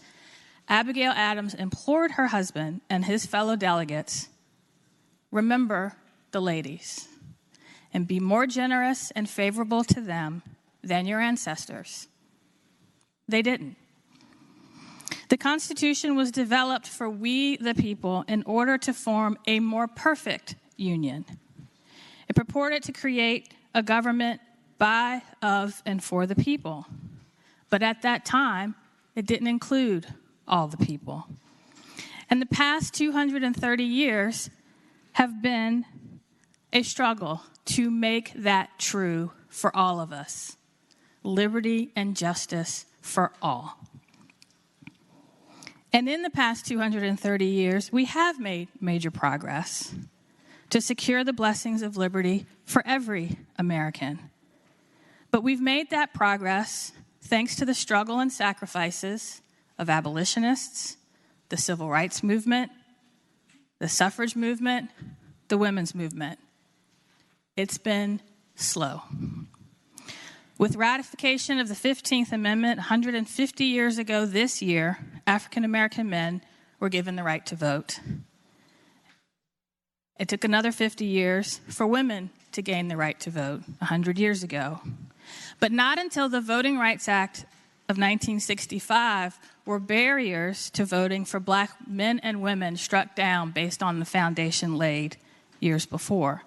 Abigail Adams implored her husband and his fellow delegates, remember the ladies and be more generous and favorable to them than your ancestors. They didn't. The Constitution was developed for we, the people, in order to form a more perfect union. It purported to create a government by, of, and for the people. But at that time, it didn't include all the people. And the past 230 years have been a struggle to make that true for all of us. Liberty and justice for all. And in the past 230 years, we have made major progress to secure the blessings of liberty for every American. But we've made that progress thanks to the struggle and sacrifices of abolitionists, the civil rights movement, the suffrage movement, the women's movement. It's been slow. With ratification of the 15th Amendment 150 years ago this year, African American men were given the right to vote. It took another 50 years for women to gain the right to vote 100 years ago. But not until the Voting Rights Act of 1965 were barriers to voting for black men and women struck down based on the foundation laid years before.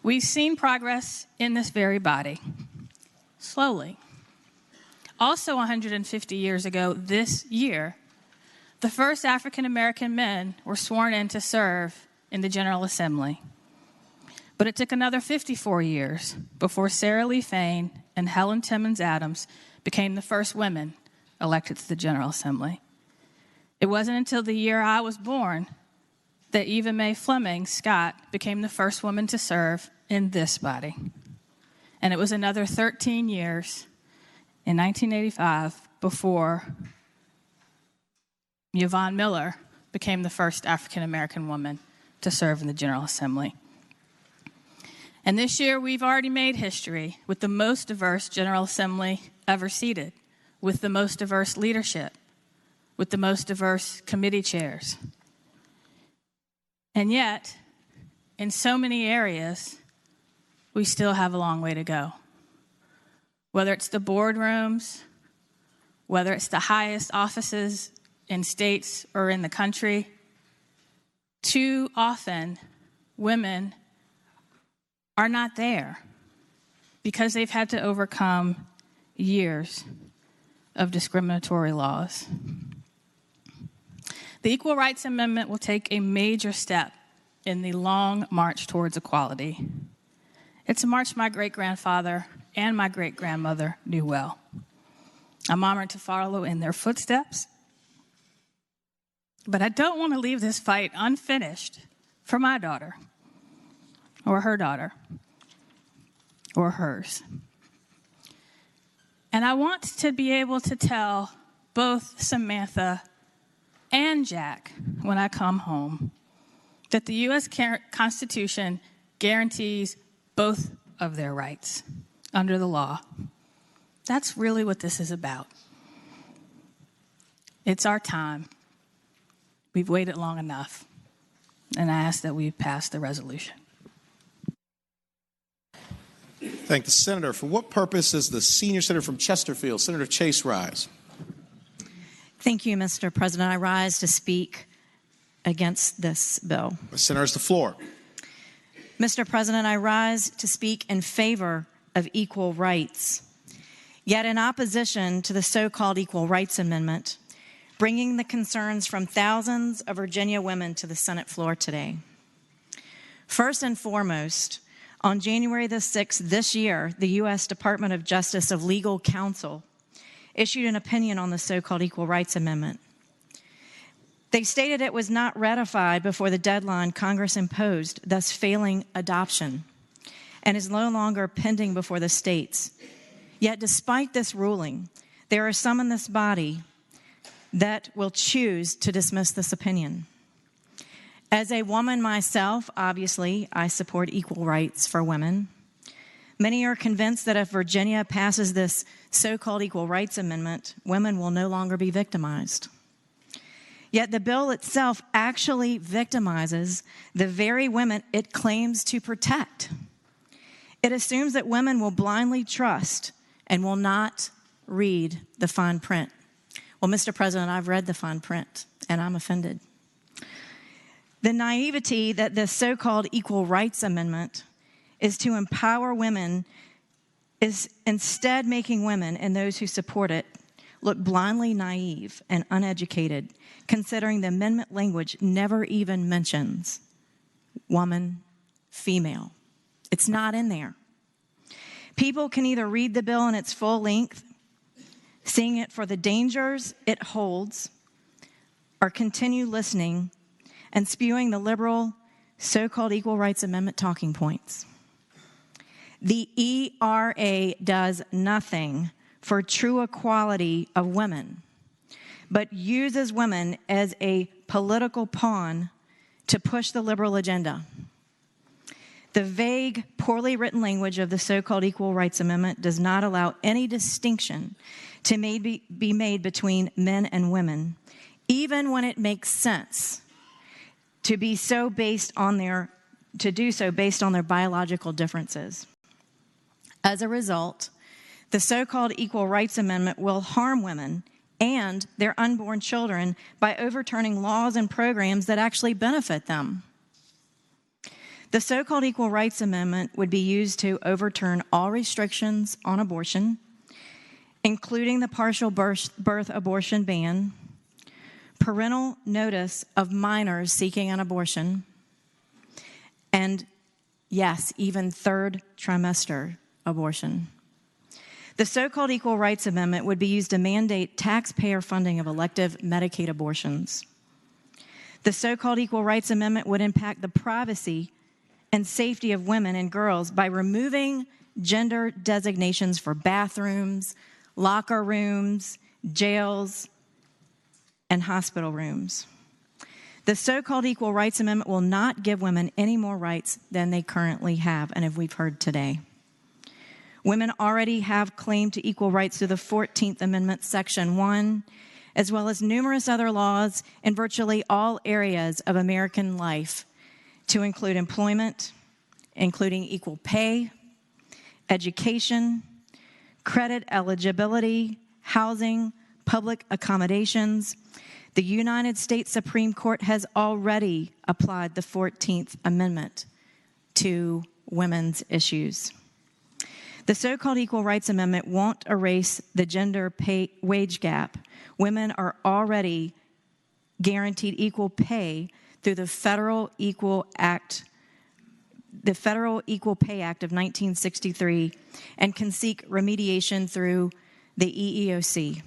We've seen progress in this very body, slowly. Also 150 years ago this year, the first African American men were sworn in to serve in the General Assembly. But it took another 54 years before Sarah Lee Fain and Helen Timmons Adams became the first women elected to the General Assembly. It wasn't until the year I was born that Eva Mae Fleming Scott became the first woman to serve in this body. And it was another 13 years in 1985 before Yvonne Miller became the first African American woman to serve in the General Assembly. And this year we've already made history with the most diverse General Assembly ever seated, with the most diverse leadership, with the most diverse committee chairs. And yet, in so many areas, we still have a long way to go. Whether it's the boardrooms, whether it's the highest offices in states or in the country, too often women are not there because they've had to overcome years of discriminatory laws. The Equal Rights Amendment will take a major step in the long march towards equality. It's a march my great-grandfather and my great-grandmother knew well. I'm honored to follow in their footsteps, but I don't want to leave this fight unfinished for my daughter, or her daughter, or hers. And I want to be able to tell both Samantha and Jack when I come home that the U.S. Constitution guarantees both of their rights under the law. That's really what this is about. It's our time. We've waited long enough. And I ask that we pass the resolution. Thank the senator. For what purpose does the senior senator from Chesterfield, Senator Chase, rise? Thank you, Mr. President. I rise to speak against this bill. The senator has the floor. Mr. President, I rise to speak in favor of equal rights. Yet in opposition to the so-called Equal Rights Amendment, bringing the concerns from thousands of Virginia women to the Senate floor today. First and foremost, on January the 6th this year, the U.S. Department of Justice of Legal Counsel issued an opinion on the so-called Equal Rights Amendment. They stated it was not ratified before the deadline Congress imposed, thus failing adoption, and is no longer pending before the states. Yet despite this ruling, there are some in this body that will choose to dismiss this opinion. As a woman myself, obviously, I support equal rights for women. Many are convinced that if Virginia passes this so-called Equal Rights Amendment, women will no longer be victimized. Yet the bill itself actually victimizes the very women it claims to protect. It assumes that women will blindly trust and will not read the fine print. Well, Mr. President, I've read the fine print, and I'm offended. The naivety that this so-called Equal Rights Amendment is to empower women is instead making women and those who support it look blindly naive and uneducated, considering the amendment language never even mentions woman, female. It's not in there. People can either read the bill in its full length, seeing it for the dangers it holds, or continue listening and spewing the liberal so-called Equal Rights Amendment talking points. The ERA does nothing for true equality of women, but uses women as a political pawn to push the liberal agenda. The vague, poorly written language of the so-called Equal Rights Amendment does not allow any distinction to be made between men and women, even when it makes sense to do so based on their biological differences. As a result, the so-called Equal Rights Amendment will harm women and their unborn children by overturning laws and programs that actually benefit them. The so-called Equal Rights Amendment would be used to overturn all restrictions on abortion, including the partial birth abortion ban, parental notice of minors seeking an abortion, and, yes, even third trimester abortion. The so-called Equal Rights Amendment would be used to mandate taxpayer funding of elective Medicaid abortions. The so-called Equal Rights Amendment would impact the privacy and safety of women and girls by removing gender designations for bathrooms, locker rooms, jails, and hospital rooms. The so-called Equal Rights Amendment will not give women any more rights than they currently have, and as we've heard today. Women already have claim to equal rights through the 14th Amendment, Section 1, as well as numerous other laws in virtually all areas of American life, to include employment, including equal pay, education, credit eligibility, housing, public accommodations. The United States Supreme Court has already applied the 14th Amendment to women's issues. The so-called Equal Rights Amendment won't erase the gender wage gap. Women are already guaranteed equal pay through the Federal Equal Pay Act of 1963, and can seek remediation through the EEOC.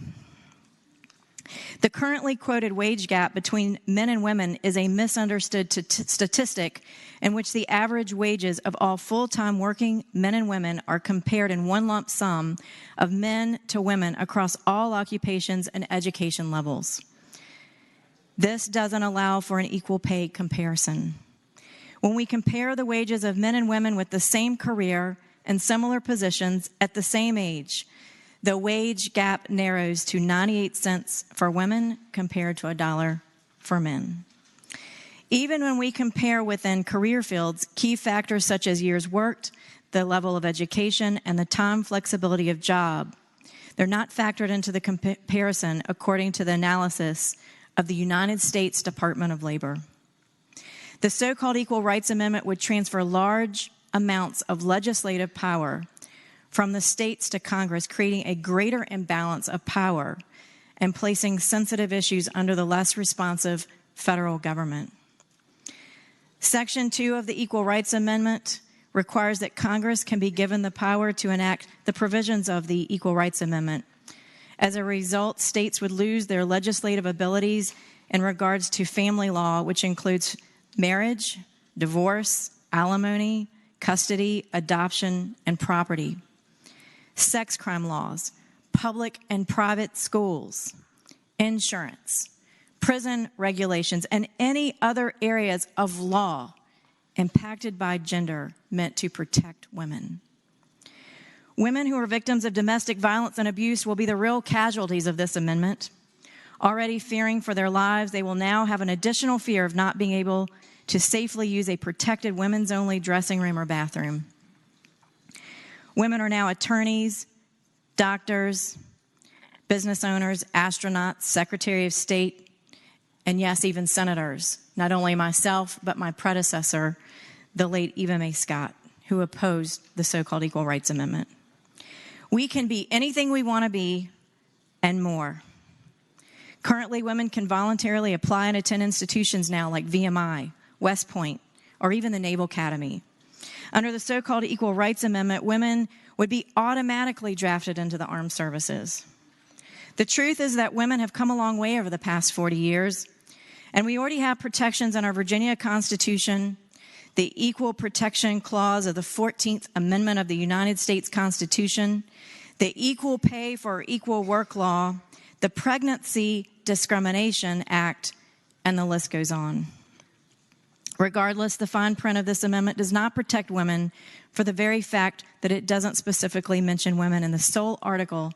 The currently quoted wage gap between men and women is a misunderstood statistic in which the average wages of all full-time working men and women are compared in one lump sum of men to women across all occupations and education levels. This doesn't allow for an equal pay comparison. When we compare the wages of men and women with the same career and similar positions at the same age, the wage gap narrows to 98 cents for women compared to $1 for men. Even when we compare within career fields, key factors such as years worked, the level of education, and the time flexibility of job, they're not factored into the comparison according to the analysis of the United States Department of Labor. The so-called Equal Rights Amendment would transfer large amounts of legislative power from the states to Congress, creating a greater imbalance of power and placing sensitive issues under the less responsive federal government. Section 2 of the Equal Rights Amendment requires that Congress can be given the power to enact the provisions of the Equal Rights Amendment. As a result, states would lose their legislative abilities in regards to family law, which includes marriage, divorce, alimony, custody, adoption, and property, sex crime laws, public and private schools, insurance, prison regulations, and any other areas of law impacted by gender meant to protect women. Women who are victims of domestic violence and abuse will be the real casualties of this amendment. Already fearing for their lives, they will now have an additional fear of not being able to safely use a protected women's-only dressing room or bathroom. Women are now attorneys, doctors, business owners, astronauts, Secretary of State, and yes, even senators. Not only myself, but my predecessor, the late Eva Mae Scott, who opposed the so-called Equal Rights Amendment. We can be anything we want to be and more. Currently, women can voluntarily apply and attend institutions now like VMI, West Point, or even the Naval Academy. Under the so-called Equal Rights Amendment, women would be automatically drafted into the armed services. The truth is that women have come a long way over the past 40 years, and we already have protections in our Virginia Constitution, the Equal Protection Clause of the 14th Amendment of the United States Constitution, the Equal Pay for Equal Work Law, the Pregnancy Discrimination Act, and the list goes on. Regardless, the fine print of this amendment does not protect women for the very fact that it doesn't specifically mention women in the sole article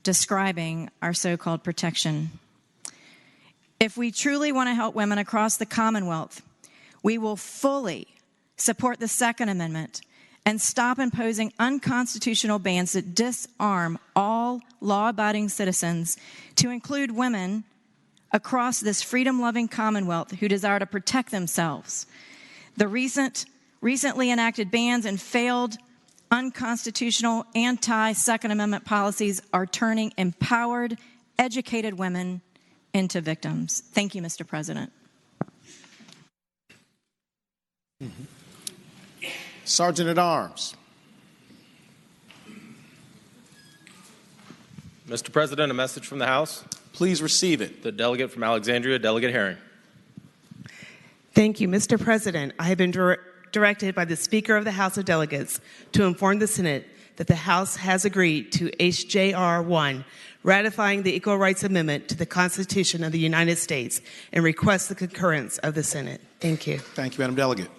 describing our so-called protection. If we truly want to help women across the Commonwealth, we will fully support the Second Amendment and stop imposing unconstitutional bans that disarm all law-abiding citizens, to include women across this freedom-loving Commonwealth who desire to protect themselves. The recently enacted bans and failed unconstitutional anti-Second Amendment policies are turning empowered, educated women into victims. Thank you, Mr. President. Sergeant at Arms. Mr. President, a message from the House. Please receive it. The delegate from Alexandria, Delegate Herring. Thank you, Mr. President. I have been directed by the Speaker of the House of Delegates to inform the Senate that the House has agreed to H.J.R. 1, ratifying the Equal Rights Amendment to the Constitution of the United States, and requests the concurrence of the Senate. Thank you. Thank you, Madam Delegate.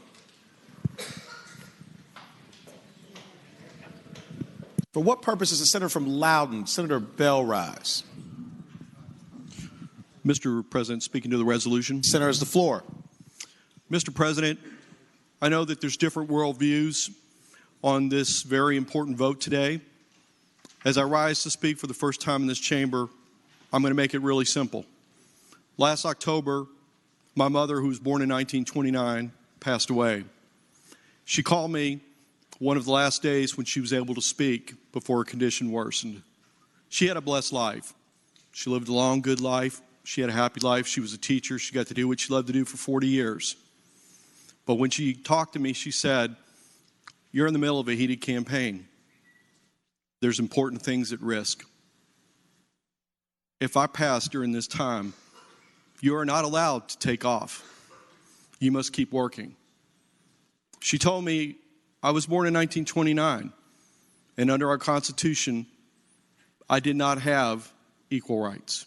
For what purpose does the senator from Loudoun, Senator Bell, rise? Mr. President, speaking to the resolution. Senator has the floor. Mr. President, I know that there's different worldviews on this very important vote today. As I rise to speak for the first time in this chamber, I'm going to make it really simple. Last October, my mother, who was born in 1929, passed away. She called me one of the last days when she was able to speak before her condition worsened. She had a blessed life. She lived a long, good life. She had a happy life. She was a teacher. She got to do what she loved to do for 40 years. But when she talked to me, she said, "You're in the middle of a heated campaign. There's important things at risk. If I pass during this time, you are not allowed to take off. You must keep working." She told me, I was born in 1929, and under our Constitution, I did not have equal rights.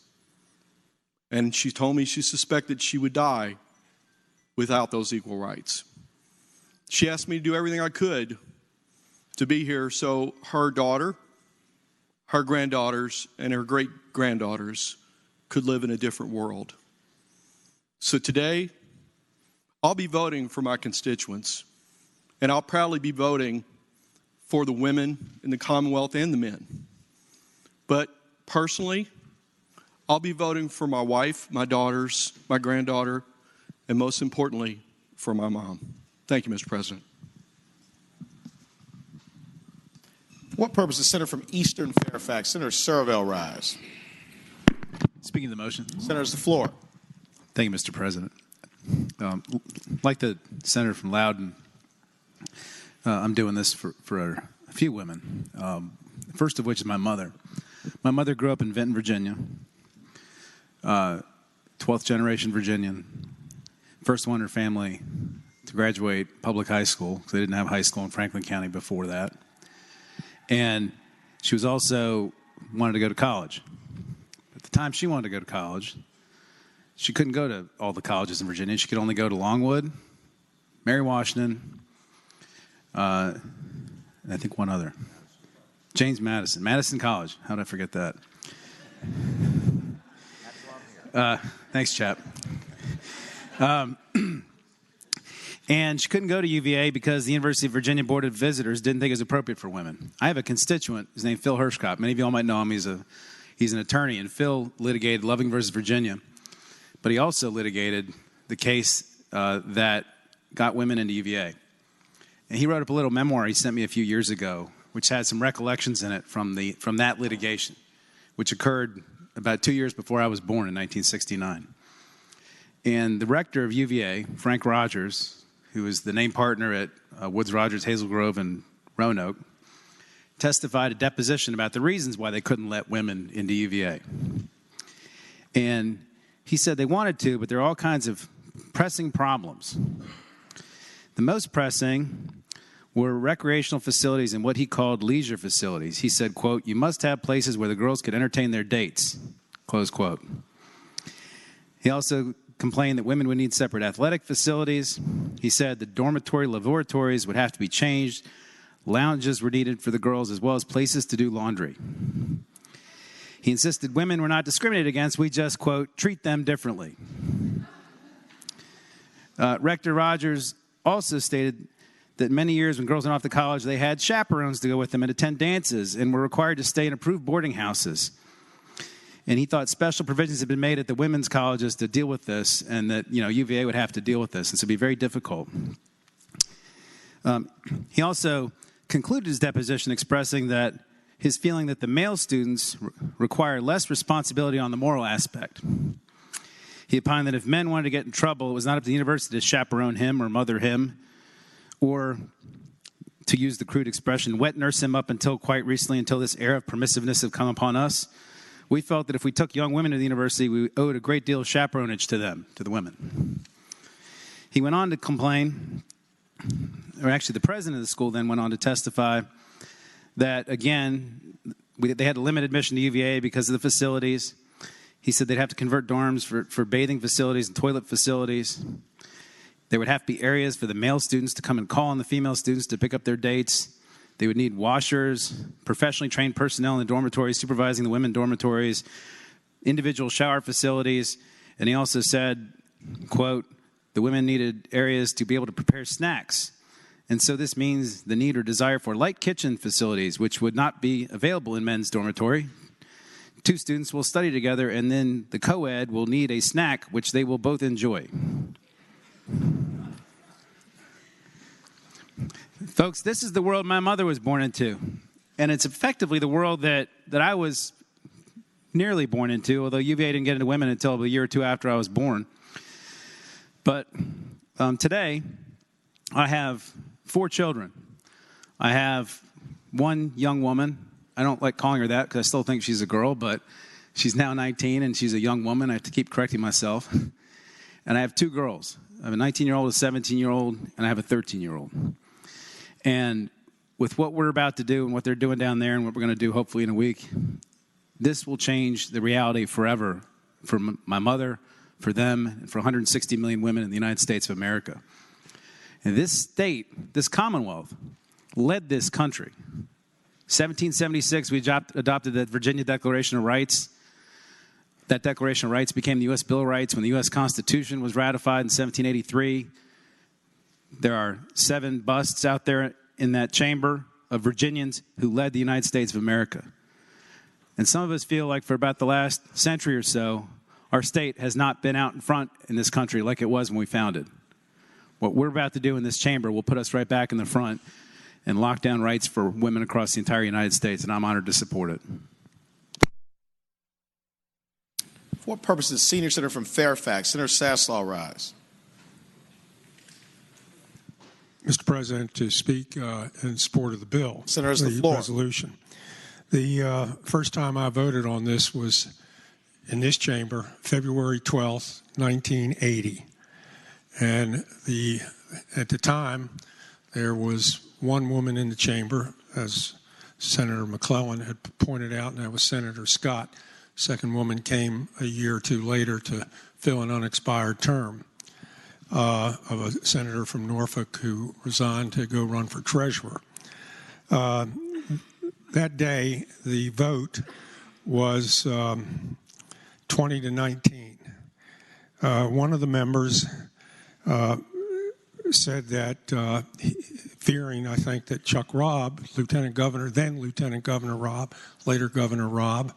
And she told me she suspected she would die without those equal rights. She asked me to do everything I could to be here so her daughter, her granddaughters, and her great-granddaughters could live in a different world. So today, I'll be voting for my constituents, and I'll proudly be voting for the women in the Commonwealth and the men. But personally, I'll be voting for my wife, my daughters, my granddaughter, and most importantly, for my mom. Thank you, Mr. President. For what purpose the Senator from Eastern Fairfax, Senator Surville, rise? Speaking of the motion. Senator's the floor. Thank you, Mr. President. Like the senator from Loudoun, I'm doing this for a few women. First of which is my mother. My mother grew up in Vinton, Virginia. 12th generation Virginian. First one in her family to graduate public high school, because they didn't have high school in Franklin County before that. And she was also wanted to go to college. At the time she wanted to go to college, she couldn't go to all the colleges in Virginia. She could only go to Longwood, Mary Washington, and I think one other. James Madison College. How did I forget that? Thanks, chap. And she couldn't go to UVA because the University of Virginia Board of Visitors didn't think it was appropriate for women. I have a constituent, his name Phil Hirschkopf. Many of you all might know him. He's an attorney, and Phil litigated Loving versus Virginia. But he also litigated the case that got women into UVA. And he wrote up a little memoir he sent me a few years ago, which had some recollections in it from that litigation, which occurred about 2 years before I was born in 1969. And the rector of UVA, Frank Rogers, who is the named partner at Woods Rogers, Hazel Grove, and Roanoke, testified at deposition about the reasons why they couldn't let women into UVA. And he said they wanted to, but there are all kinds of pressing problems. The most pressing were recreational facilities and what he called leisure facilities. He said, quote, "You must have places where the girls could entertain their dates," close quote. He also complained that women would need separate athletic facilities. He said the dormitory lavatories would have to be changed. Lounges were needed for the girls, as well as places to do laundry. He insisted women were not discriminated against. We just, quote, treat them differently. Rector Rogers also stated that many years when girls went off to college, they had chaperones to go with them and attend dances and were required to stay in approved boarding houses. And he thought special provisions had been made at the women's colleges to deal with this, and that UVA would have to deal with this, and so it would be very difficult. He also concluded his deposition expressing that his feeling that the male students require less responsibility on the moral aspect. He opined that if men wanted to get in trouble, it was not up to the university to chaperone him or mother him, or, to use the crude expression, wet nurse him up until quite recently, until this era of permissiveness had come upon us. We felt that if we took young women to the university, we owed a great deal of chaperonage to them, to the women. He went on to complain, or actually the president of the school then went on to testify that, again, they had to limit admission to UVA because of the facilities. He said they'd have to convert dorms for bathing facilities and toilet facilities. There would have to be areas for the male students to come and call on the female students to pick up their dates. They would need washers, professionally trained personnel in the dormitories supervising the women dormitories, individual shower facilities. And he also said, quote, the women needed areas to be able to prepare snacks. And so this means the need or desire for light kitchen facilities, which would not be available in men's dormitory. Two students will study together, and then the co-ed will need a snack, which they will both enjoy. Folks, this is the world my mother was born into, and it's effectively the world that I was nearly born into, although UVA didn't get into women until a year or two after I was born. But today, I have 4 children. I have one young woman. I don't like calling her that because I still think she's a girl, but she's now 19 and she's a young woman. I have to keep correcting myself. And I have 2 girls. I have a 19-year-old, a 17-year-old, and I have a 13-year-old. And with what we're about to do and what they're doing down there and what we're going to do hopefully in a week, this will change the reality forever for my mother, for them, and for 160 million women in the United States of America. And this state, this Commonwealth, led this country. 1776, we adopted the Virginia Declaration of Rights. That Declaration of Rights became the U.S. Bill of Rights when the U.S. Constitution was ratified in 1783. There are 7 busts out there in that chamber of Virginians who led the United States of America. And some of us feel like for about the last century or so, our state has not been out in front in this country like it was when we founded. What we're about to do in this chamber will put us right back in the front and lock down rights for women across the entire United States, and I'm honored to support it. For what purpose does the Senior Senator from Fairfax, Senator Saslaw, rise? Mr. President, to speak in support of the bill. Senator has the floor. Resolution. The first time I voted on this was in this chamber, February 12th, 1980. And at the time, there was one woman in the chamber, as Senator McClellan had pointed out, and that was Senator Scott. Second woman came a year or two later to fill an unexpired term of a senator from Norfolk who resigned to go run for treasurer. That day, the vote was 20 to 19. One of the members said that, fearing, I think, that Chuck Robb, then Lieutenant Governor Robb, later Governor Robb,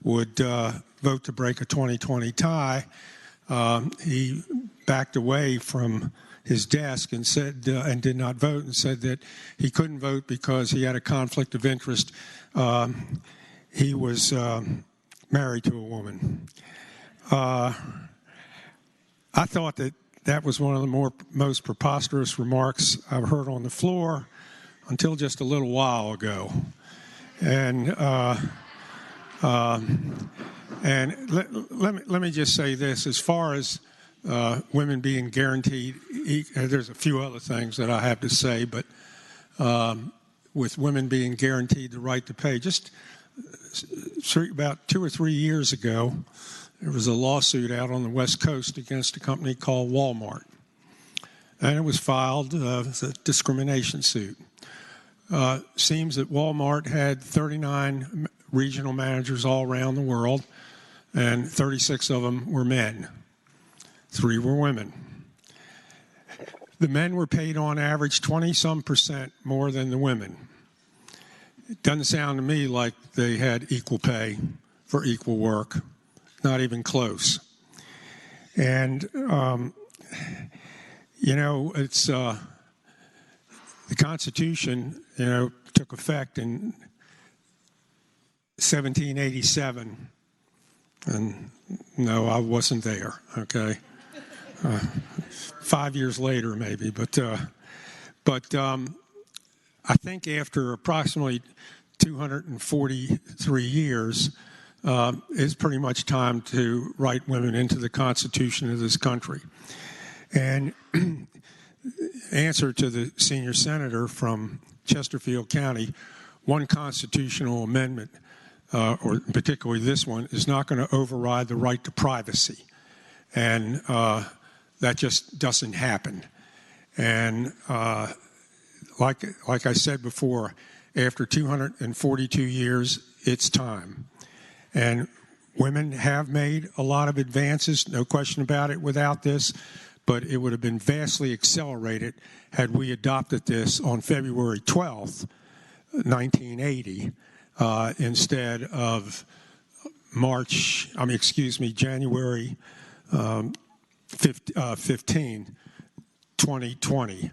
would vote to break a 20-20 tie, he backed away from his desk and said, and did not vote, and said that he couldn't vote because he had a conflict of interest. He was married to a woman. I thought that was one of the most preposterous remarks I've heard on the floor until just a little while ago. And let me just say this: as far as women being guaranteed, there's a few other things that I have to say, but with women being guaranteed the right to pay, just about 2 or 3 years ago, there was a lawsuit out on the West Coast against a company called Walmart. And it was filed as a discrimination suit. Seems that Walmart had 39 regional managers all around the world, and 36 of them were men. 3 were women. The men were paid on average 20-some% more than the women. It doesn't sound to me like they had equal pay for equal work. Not even close. And, it's the Constitution, took effect in 1787. And no, I wasn't there, okay? 5 years later, maybe. But I think after approximately 243 years, it's pretty much time to write women into the Constitution of this country. And answer to the senior senator from Chesterfield County, one constitutional amendment, or particularly this one, is not going to override the right to privacy. And that just doesn't happen. And like I said before, after 242 years, it's time. And women have made a lot of advances, no question about it, without this, but it would have been vastly accelerated had we adopted this on February 12th, 1980, instead of January 15, 2020.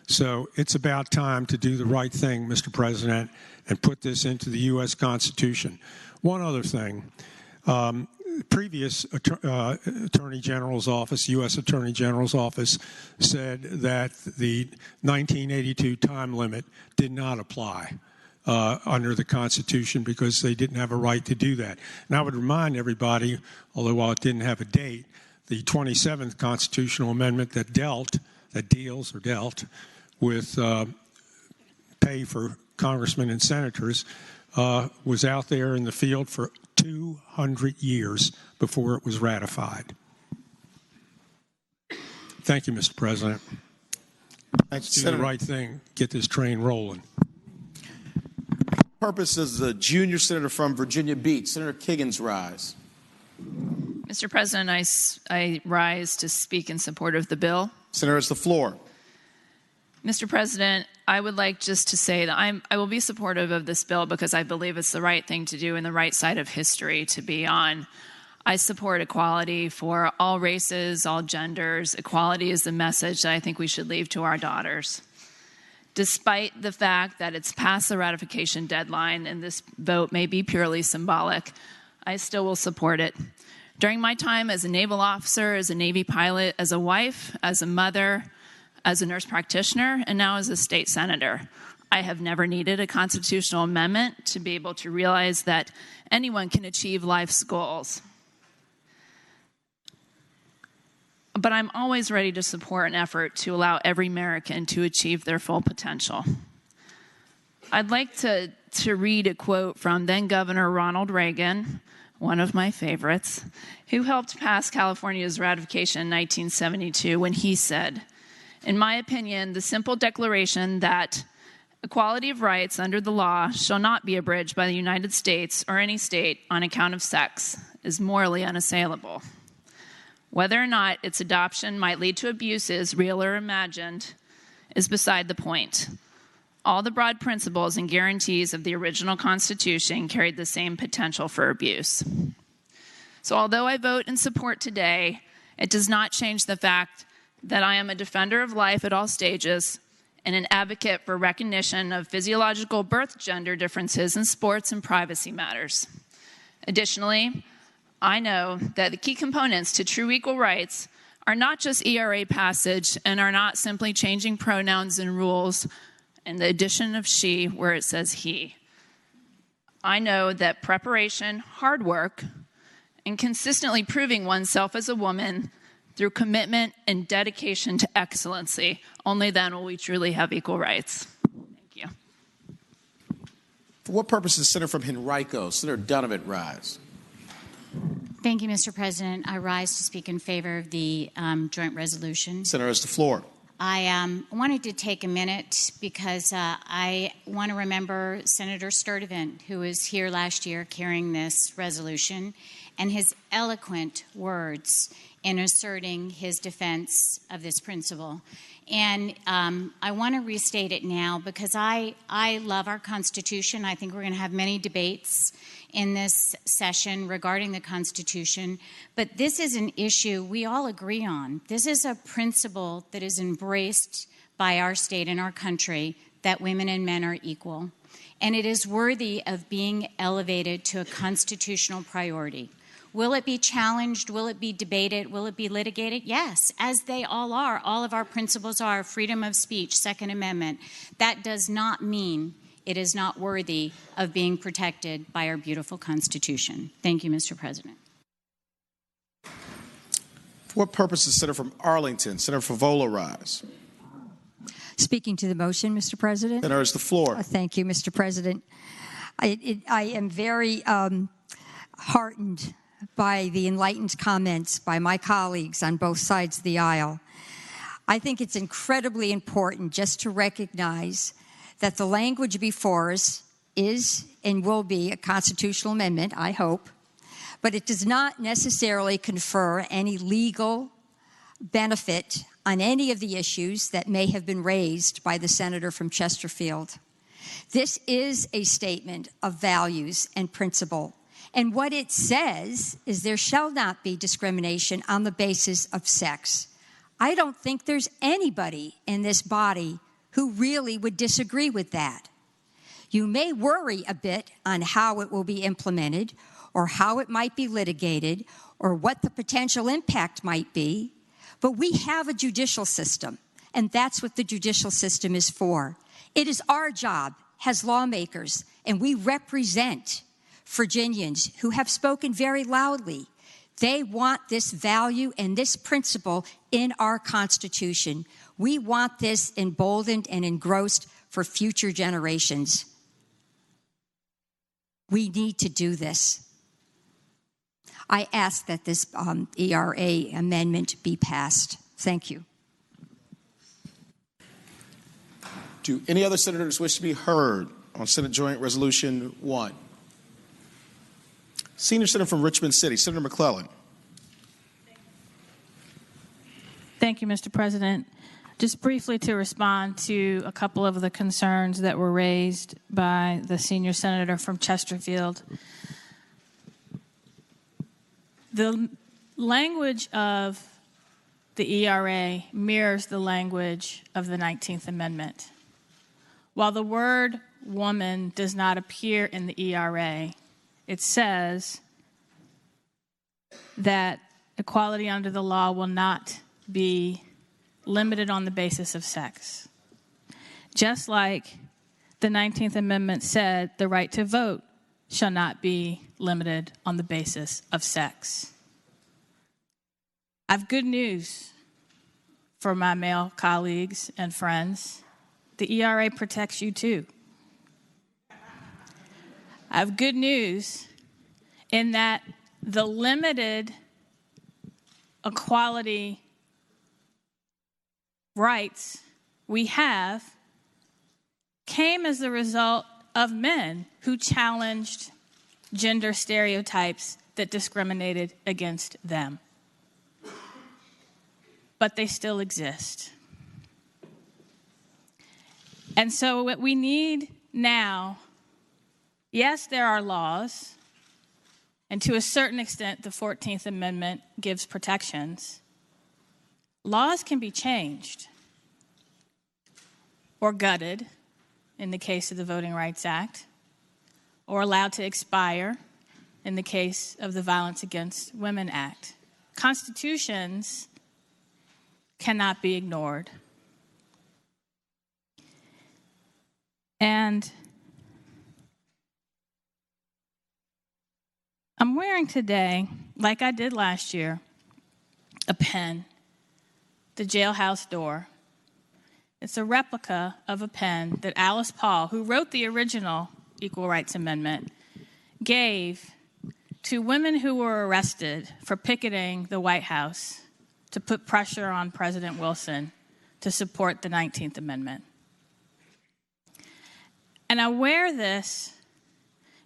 So it's about time to do the right thing, Mr. President, and put this into the U.S. Constitution. One other thing. Previous Attorney General's office, U.S. Attorney General's office, said that the 1982 time limit did not apply under the Constitution because they didn't have a right to do that. And I would remind everybody, although while it didn't have a date, the 27th constitutional amendment that dealt with pay for congressmen and senators was out there in the field for 200 years before it was ratified. Thank you, Mr. President. Let's do the right thing, get this train rolling. Purpose is the junior senator from Virginia Beach, Senator Kiggins, rise. Mr. President, I rise to speak in support of the bill. Senator, it's the floor. Mr. President, I would like just to say that I will be supportive of this bill because I believe it's the right thing to do and the right side of history to be on. I support equality for all races, all genders. Equality is the message that I think we should leave to our daughters. Despite the fact that it's past the ratification deadline and this vote may be purely symbolic, I still will support it. During my time as a naval officer, as a Navy pilot, as a wife, as a mother, as a nurse practitioner, and now as a state senator, I have never needed a constitutional amendment to be able to realize that anyone can achieve life's goals. But I'm always ready to support an effort to allow every American to achieve their full potential. I'd like to read a quote from then Governor Ronald Reagan, one of my favorites, who helped pass California's ratification in 1972 when he said, "In my opinion, the simple declaration that equality of rights under the law shall not be abridged by the United States or any state on account of sex is morally unassailable. Whether or not its adoption might lead to abuses, real or imagined, is beside the point. All the broad principles and guarantees of the original Constitution carried the same potential for abuse." So although I vote in support today, it does not change the fact that I am a defender of life at all stages and an advocate for recognition of physiological birth gender differences in sports and privacy matters. Additionally, I know that the key components to true equal rights are not just ERA passage and are not simply changing pronouns and rules and the addition of she where it says he. I know that preparation, hard work, and consistently proving oneself as a woman through commitment and dedication to excellency, only then will we truly have equal rights. Thank you. For what purpose is Senator from Henrico, Senator Donovan, rise? Thank you, Mr. President. I rise to speak in favor of the joint resolution. Senator has the floor. I wanted to take a minute because I want to remember Senator Sturdivant, who was here last year carrying this resolution, and his eloquent words in asserting his defense of this principle. And I want to restate it now because I love our Constitution. I think we're going to have many debates in this session regarding the Constitution, but this is an issue we all agree on. This is a principle that is embraced by our state and our country, that women and men are equal. And it is worthy of being elevated to a constitutional priority. Will it be challenged? Will it be debated? Will it be litigated? Yes, as they all are. All of our principles are freedom of speech, Second Amendment. That does not mean it is not worthy of being protected by our beautiful Constitution. Thank you, Mr. President. For what purpose is Senator from Arlington, Senator Favola, rise? Speaking to the motion, Mr. President. Senator has the floor. Thank you, Mr. President. I am very heartened by the enlightened comments by my colleagues on both sides of the aisle. I think it's incredibly important just to recognize that the language before us is and will be a constitutional amendment, I hope, but it does not necessarily confer any legal benefit on any of the issues that may have been raised by the senator from Chesterfield. This is a statement of values and principle. And what it says is there shall not be discrimination on the basis of sex. I don't think there's anybody in this body who really would disagree with that. You may worry a bit on how it will be implemented or how it might be litigated or what the potential impact might be, but we have a judicial system, and that's what the judicial system is for. It is our job as lawmakers, and we represent Virginians who have spoken very loudly. They want this value and this principle in our Constitution. We want this emboldened and engrossed for future generations. We need to do this. I ask that this ERA amendment be passed. Thank you. Do any other senators wish to be heard on Senate Joint Resolution 1? Senior Senator from Richmond City, Senator McClellan. Thank you, Mr. President. Just briefly to respond to a couple of the concerns that were raised by the senior senator from Chesterfield. The language of the ERA mirrors the language of the 19th Amendment. While the word woman does not appear in the ERA, it says that equality under the law will not be limited on the basis of sex. Just like the 19th Amendment said the right to vote shall not be limited on the basis of sex. I have good news for my male colleagues and friends. The ERA protects you too. I have good news in that the limited equality rights we have came as a result of men who challenged gender stereotypes that discriminated against them. But they still exist. And so what we need now, yes, there are laws, and to a certain extent, the 14th Amendment gives protections. Laws can be changed or gutted in the case of the Voting Rights Act, or allowed to expire in the case of the Violence Against Women Act. Constitutions cannot be ignored. And I'm wearing today, like I did last year, a pen, the jailhouse door. It's a replica of a pen that Alice Paul, who wrote the original Equal Rights Amendment, gave to women who were arrested for picketing the White House to put pressure on President Wilson to support the 19th Amendment. And I wear this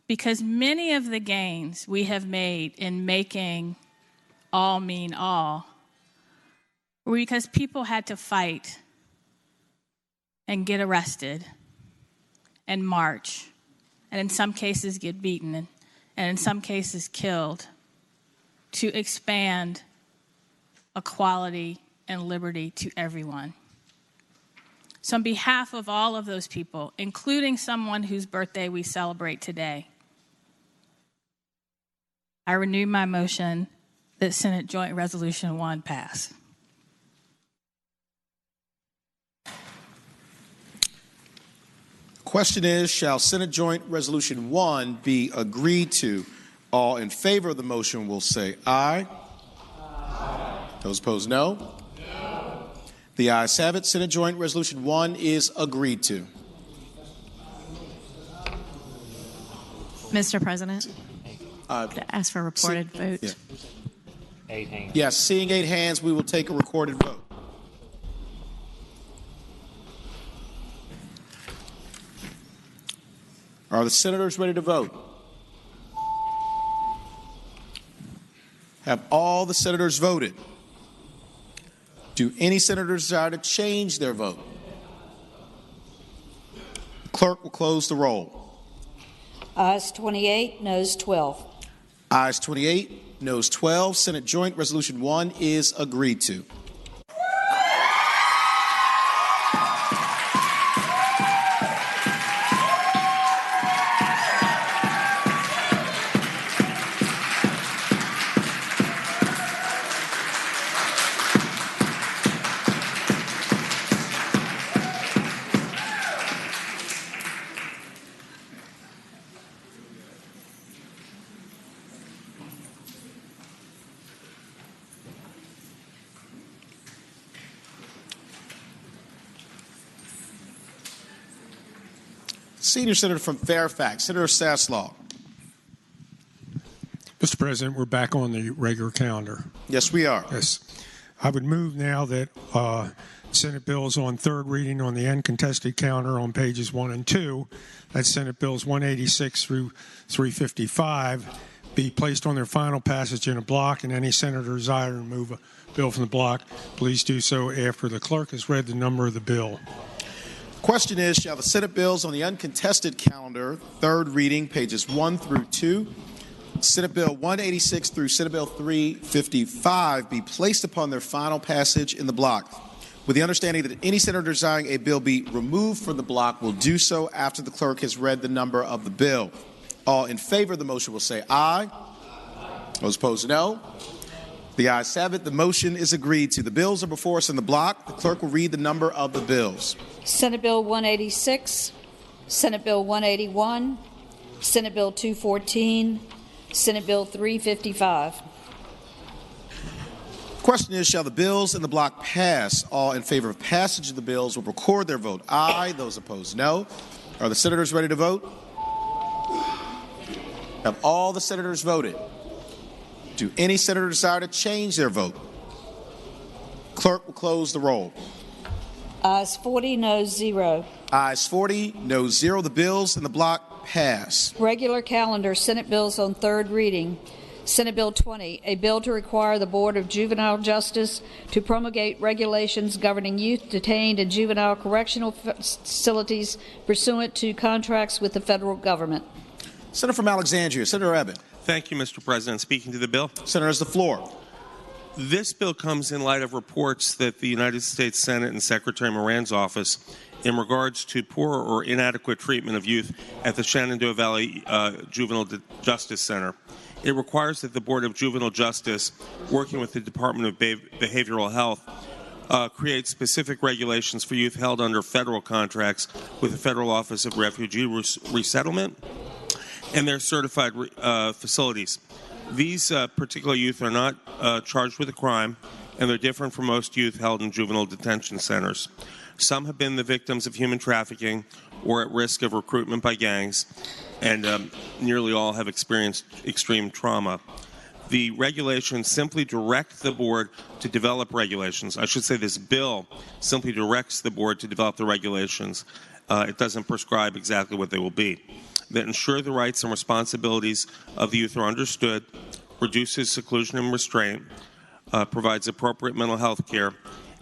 because many of the gains we have made in making all mean all were because people had to fight and get arrested and march, and in some cases get beaten, and in some cases killed, to expand equality and liberty to everyone. So on behalf of all of those people, including someone whose birthday we celebrate today, I renew my motion that Senate Joint Resolution 1 pass. Question is, shall Senate Joint Resolution 1 be agreed to? All in favor of the motion will say aye. Aye. Those opposed, no. No. The ayes have it. Senate Joint Resolution 1 is agreed to. Mr. President, to ask for a recorded vote. Yeah. 8 hands. Yes, seeing 8 hands, we will take a recorded vote. Are the senators ready to vote? Have all the senators voted? Do any senators desire to change their vote? The clerk will close the roll. Ayes 28, noes 12. Ayes 28, noes 12. Senate Joint Resolution 1 is agreed to. Senior Senator from Fairfax, Senator Saslaw. Mr. President, we're back on the regular calendar. Yes, we are. Yes. I would move now that Senate bills on third reading on the uncontested calendar on pages 1 and 2, that's Senate bills 186 through 355, be placed on their final passage in a block, and any senator desire to remove a bill from the block, please do so after the clerk has read the number of the bill. Question is, shall the Senate bills on the uncontested calendar, third reading, pages 1 through 2, Senate Bill 186 through Senate Bill 355, be placed upon their final passage in the block, with the understanding that any senator desiring a bill be removed from the block will do so after the clerk has read the number of the bill? All in favor of the motion will say aye. Those opposed, no. The ayes have it. The motion is agreed to. The bills are before us in the block. The clerk will read the number of the bills. Senate Bill 186, Senate Bill 181, Senate Bill 214, Senate Bill 355. Question is, shall the bills in the block pass? All in favor of passage of the bills will record their vote aye. Those opposed, no. Are the senators ready to vote? Have all the senators voted? Do any senator desire to change their vote? Clerk will close the roll. Ayes 40, noes 0. Ayes 40, noes 0. The bills in the block pass. Regular calendar, Senate bills on third reading. Senate Bill 20, a bill to require the Board of Juvenile Justice to promulgate regulations governing youth detained in juvenile correctional facilities pursuant to contracts with the federal government. Senator from Alexandria, Senator Eben. Thank you, Mr. President. Speaking to the bill. Senator has the floor. This bill comes in light of reports that the United States Senate and Secretary Moran's office, in regards to poor or inadequate treatment of youth at the Shenandoah Valley Juvenile Justice Center. It requires that the Board of Juvenile Justice, working with the Department of Behavioral Health, create specific regulations for youth held under federal contracts with the Federal Office of Refugee Resettlement and their certified facilities. These particular youth are not charged with a crime, and they're different from most youth held in juvenile detention centers. Some have been the victims of human trafficking or at risk of recruitment by gangs, and nearly all have experienced extreme trauma. The regulations simply direct the board to develop regulations. I should say this bill simply directs the board to develop the regulations. It doesn't prescribe exactly what they will be. That ensure the rights and responsibilities of the youth are understood, reduces seclusion and restraint, provides appropriate mental health care,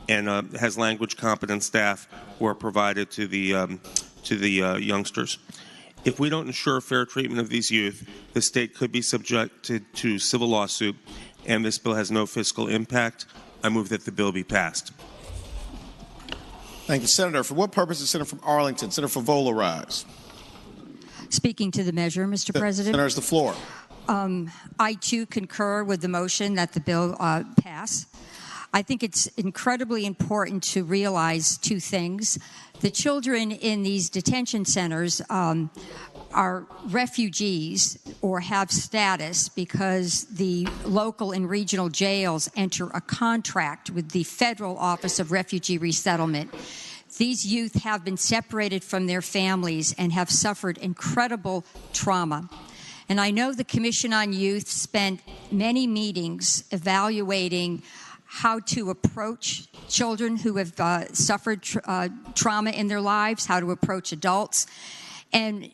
and has language competent staff who are provided to the youngsters. If we don't ensure fair treatment of these youth, the state could be subjected to civil lawsuit, and this bill has no fiscal impact. I move that the bill be passed. Thank you, Senator. For what purpose does Senator from Arlington, Senator Favola, rise? Speaking to the measure, Mr. President. Senator has the floor. I, too, concur with the motion that the bill pass. I think it's incredibly important to realize two things. The children in these detention centers are refugees or have status because the local and regional jails enter a contract with the Federal Office of Refugee Resettlement. These youth have been separated from their families and have suffered incredible trauma. And I know the Commission on Youth spent many meetings evaluating how to approach children who have suffered trauma in their lives, how to approach adults. And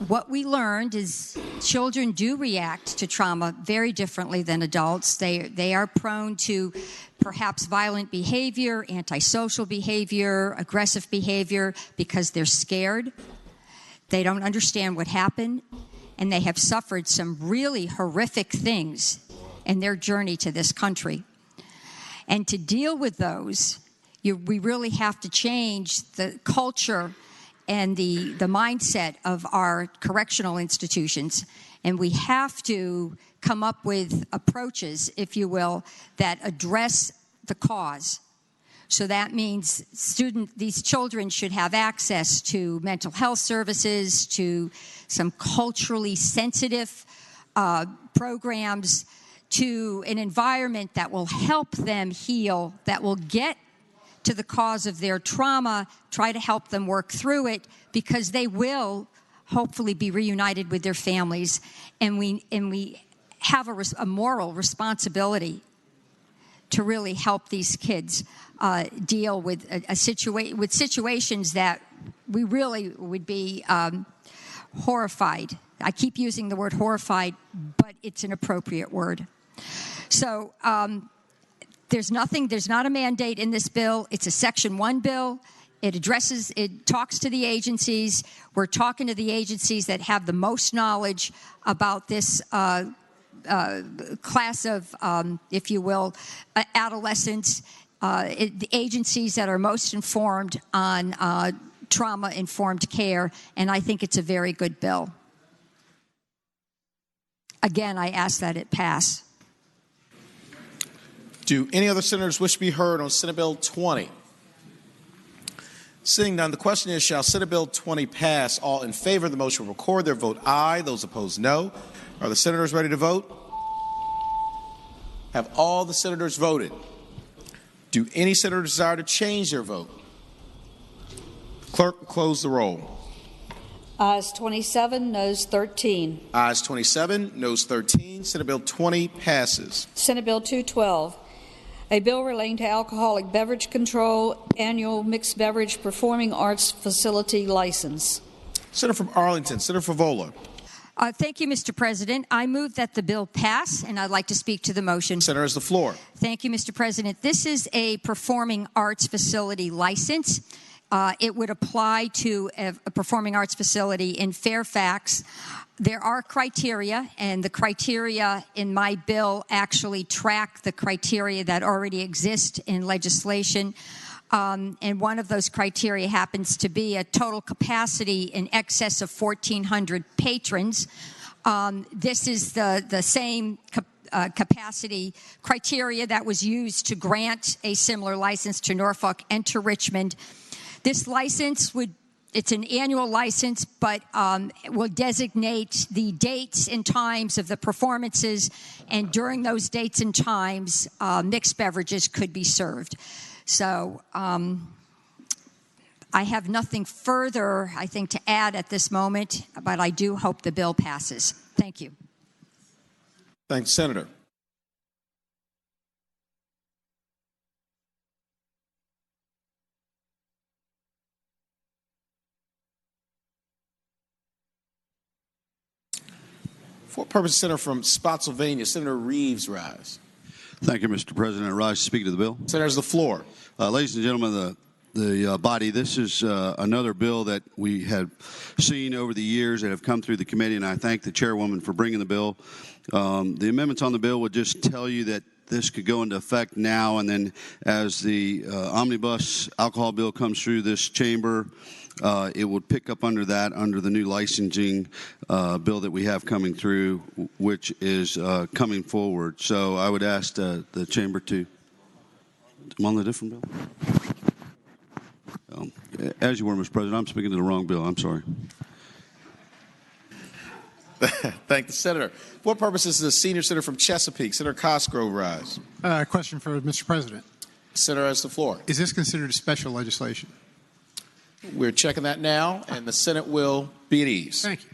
what we learned is children do react to trauma very differently than adults. They are prone to perhaps violent behavior, antisocial behavior, aggressive behavior because they're scared. They don't understand what happened, and they have suffered some really horrific things in their journey to this country. And to deal with those, we really have to change the culture and the mindset of our correctional institutions. And we have to come up with approaches, if you will, that address the cause. So that means these children should have access to mental health services, to some culturally sensitive programs, to an environment that will help them heal, that will get to the cause of their trauma, try to help them work through it, because they will hopefully be reunited with their families. And we have a moral responsibility to really help these kids deal with with situations that we really would be horrified I keep using the word horrified, but it's an appropriate word. So there's not a mandate in this bill. It's a Section 1 bill. It talks to the agencies. We're talking to the agencies that have the most knowledge about this class of, if you will, adolescents, the agencies that are most informed on trauma-informed care, and I think it's a very good bill. Again, I ask that it pass. Do any other senators wish to be heard on Senate Bill 20? Seeing none, the question is, shall Senate Bill 20 pass? All in favor of the motion will record their vote aye. Those opposed, no. Are the senators ready to vote? Have all the senators voted? Do any senators desire to change their vote? Clerk, close the roll. Ayes 27, noes 13. Ayes 27, noes 13. Senate Bill 20 passes. Senate Bill 212, a bill relating to alcoholic beverage control, annual mixed beverage performing arts facility license. Senator from Arlington, Senator Favola. Thank you, Mr. President. I move that the bill pass, and I'd like to speak to the motion. Senator has the floor. Thank you, Mr. President. This is a performing arts facility license. It would apply to a performing arts facility in Fairfax. There are criteria, and the criteria in my bill actually track the criteria that already exist in legislation. And one of those criteria happens to be a total capacity in excess of 1,400 patrons. This is the same capacity criteria that was used to grant a similar license to Norfolk and to Richmond. This license it's an annual license, but will designate the dates and times of the performances, and during those dates and times, mixed beverages could be served. So I have nothing further, I think, to add at this moment, but I do hope the bill passes. Thank you. Thanks, Senator. For purpose, Senator from Spotsylvania, Senator Reeves, rise. Thank you, Mr. President. I rise to speak to the bill. Senator has the floor. Ladies and gentlemen of the body, this is another bill that we have seen over the years that have come through the committee, and I thank the chairwoman for bringing the bill. The amendments on the bill would just tell you that this could go into effect now, and then as the omnibus alcohol bill comes through this chamber, it would pick up under that, under the new licensing bill that we have coming through, which is coming forward. So I would ask the chamber to, I'm on the different bill? As you were, Mr. President, I'm speaking to the wrong bill. I'm sorry. Thank the Senator. For what purposes is the senior senator from Chesapeake, Senator Cosgrove, rise. Question for Mr. President. Senator has the floor. Is this considered special legislation? We're checking that now, and the Senate will be at ease. Thank you.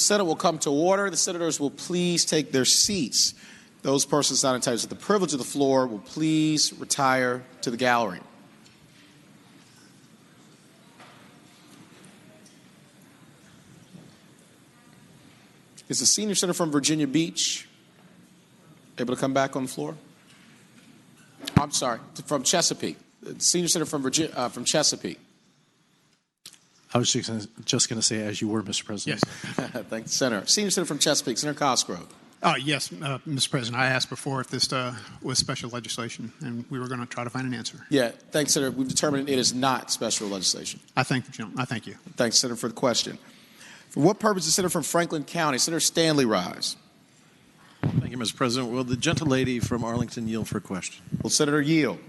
Senate will come to order. The senators will please take their seats. Those persons not entitled to the privilege of the floor will please retire to the gallery. Is the senior senator from Virginia Beach able to come back on the floor? I'm sorry, from Chesapeake. The senior senator from Chesapeake. I was just going to say, as you were, Mr. President. Yes. Thank the senator. Senior senator from Chesapeake, Senator Cosgrove. Yes, Mr. President. I asked before if this was special legislation, and we were going to try to find an answer. Yeah, thanks, Senator. We've determined it is not special legislation. I thank the gentleman. I thank you. Thanks, Senator, for the question. For what purpose is Senator from Franklin County? Senator Stanley rise. Thank you, Mr. President. Will the gentlelady from Arlington yield for a question? Will Senator yield?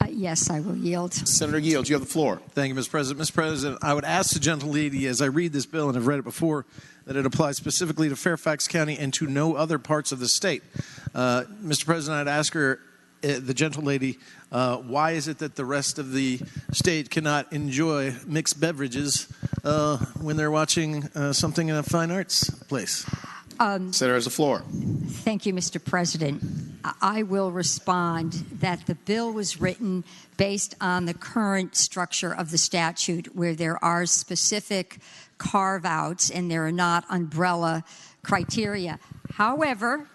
Yes, I will yield. Senator Yields, you have the floor. Thank you, Mr. President. Mr. President, I would ask the gentlelady, as I read this bill, and I've read it before, that it applies specifically to Fairfax County and to no other parts of the state. Mr. President, I'd ask her, the gentlelady, why is it that the rest of the state cannot enjoy mixed beverages when they're watching something in a fine arts place? Senator has the floor. Thank you, Mr. President. I will respond that the bill was written based on the current structure of the statute, where there are specific carve-outs and there are not umbrella criteria. However,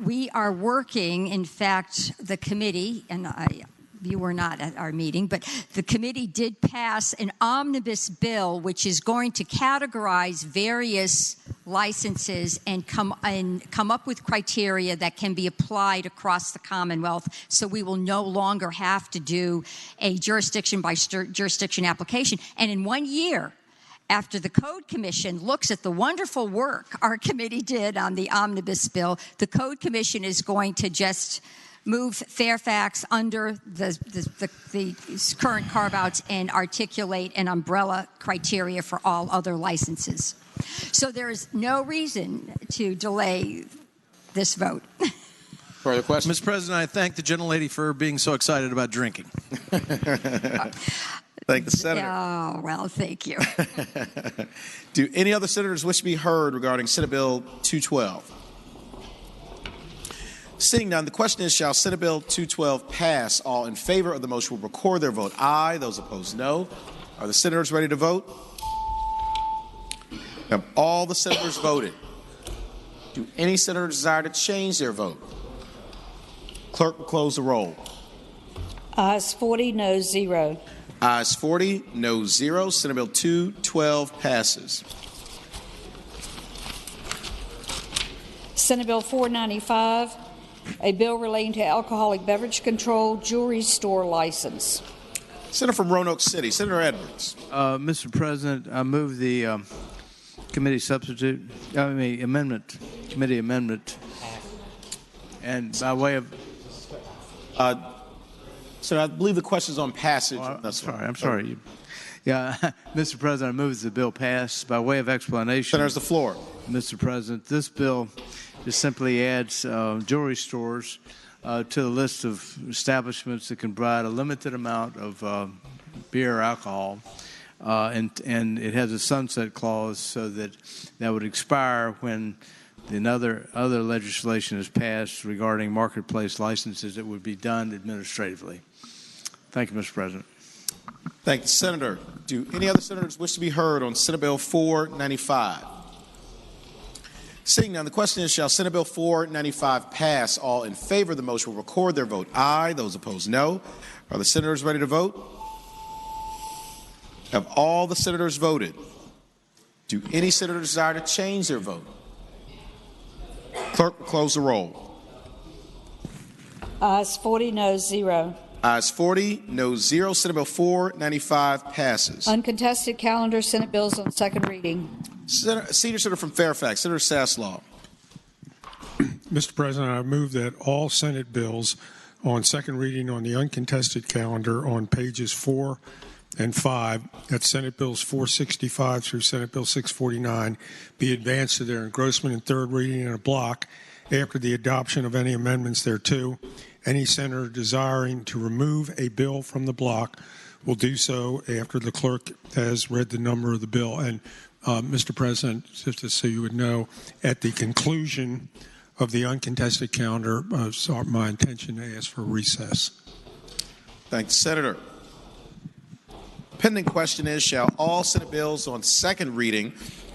we are working, in fact, the committee, and you were not at our meeting, but the committee did pass an omnibus bill which is going to categorize various licenses and come up with criteria that can be applied across the Commonwealth, so we will no longer have to do a jurisdiction by jurisdiction application. And in 1 year, after the Code Commission looks at the wonderful work our committee did on the omnibus bill, the Code Commission is going to just move Fairfax under the current carve-outs and articulate an umbrella criteria for all other licenses. So there is no reason to delay this vote. Further questions? Mr. President, I thank the gentlelady for being so excited about drinking. Thank the senator. Oh, well, thank you. Do any other senators wish to be heard regarding Senate Bill 212? Seeing none, the question is, shall Senate Bill 212 pass? All in favor of the motion will record their vote aye. Those opposed, no. Are the senators ready to vote? Have all the senators voted? Do any senators desire to change their vote? Clerk will close the roll. Ayes 40, noes 0. Ayes 40, noes 0. Senate Bill 212 passes. Senate Bill 495, a bill relating to alcoholic beverage control jewelry store license. Senator from Roanoke City, Senator Edwards. Mr. President, I move the committee amendment, and by way of. So I believe the question is on passage. I'm sorry. Yeah, Mr. President, I move that the bill pass. By way of explanation. Senator's the floor. Mr. President, this bill just simply adds jewelry stores to the list of establishments that can provide a limited amount of beer or alcohol, and it has a sunset clause so that would expire when other legislation is passed regarding marketplace licenses. It would be done administratively. Thank you, Mr. President. Thank you, Senator. Do any other senators wish to be heard on Senate Bill 495? Seeing none, the question is, shall Senate Bill 495 pass? All in favor of the motion will record their vote aye. Those opposed, no. Are the senators ready to vote? Have all the senators voted? Do any senators desire to change their vote? Clerk will close the roll. Ayes 40, noes 0. Ayes 40, noes 0. Senate Bill 495 passes. Uncontested calendar Senate bills on second reading. Senior Senator from Fairfax, Senator Saslaw. Mr. President, I move that all Senate bills on second reading on the uncontested calendar on pages 4 and 5, that's Senate Bills 465 through Senate Bill 649, be advanced to their engrossment in third reading in a block after the adoption of any amendments thereto. Any senator desiring to remove a bill from the block will do so after the clerk has read the number of the bill. And Mr. President, just so you would know, at the conclusion of the uncontested calendar, it's my intention to ask for recess. Thank the Senator. Pending question is, shall all Senate bills on second reading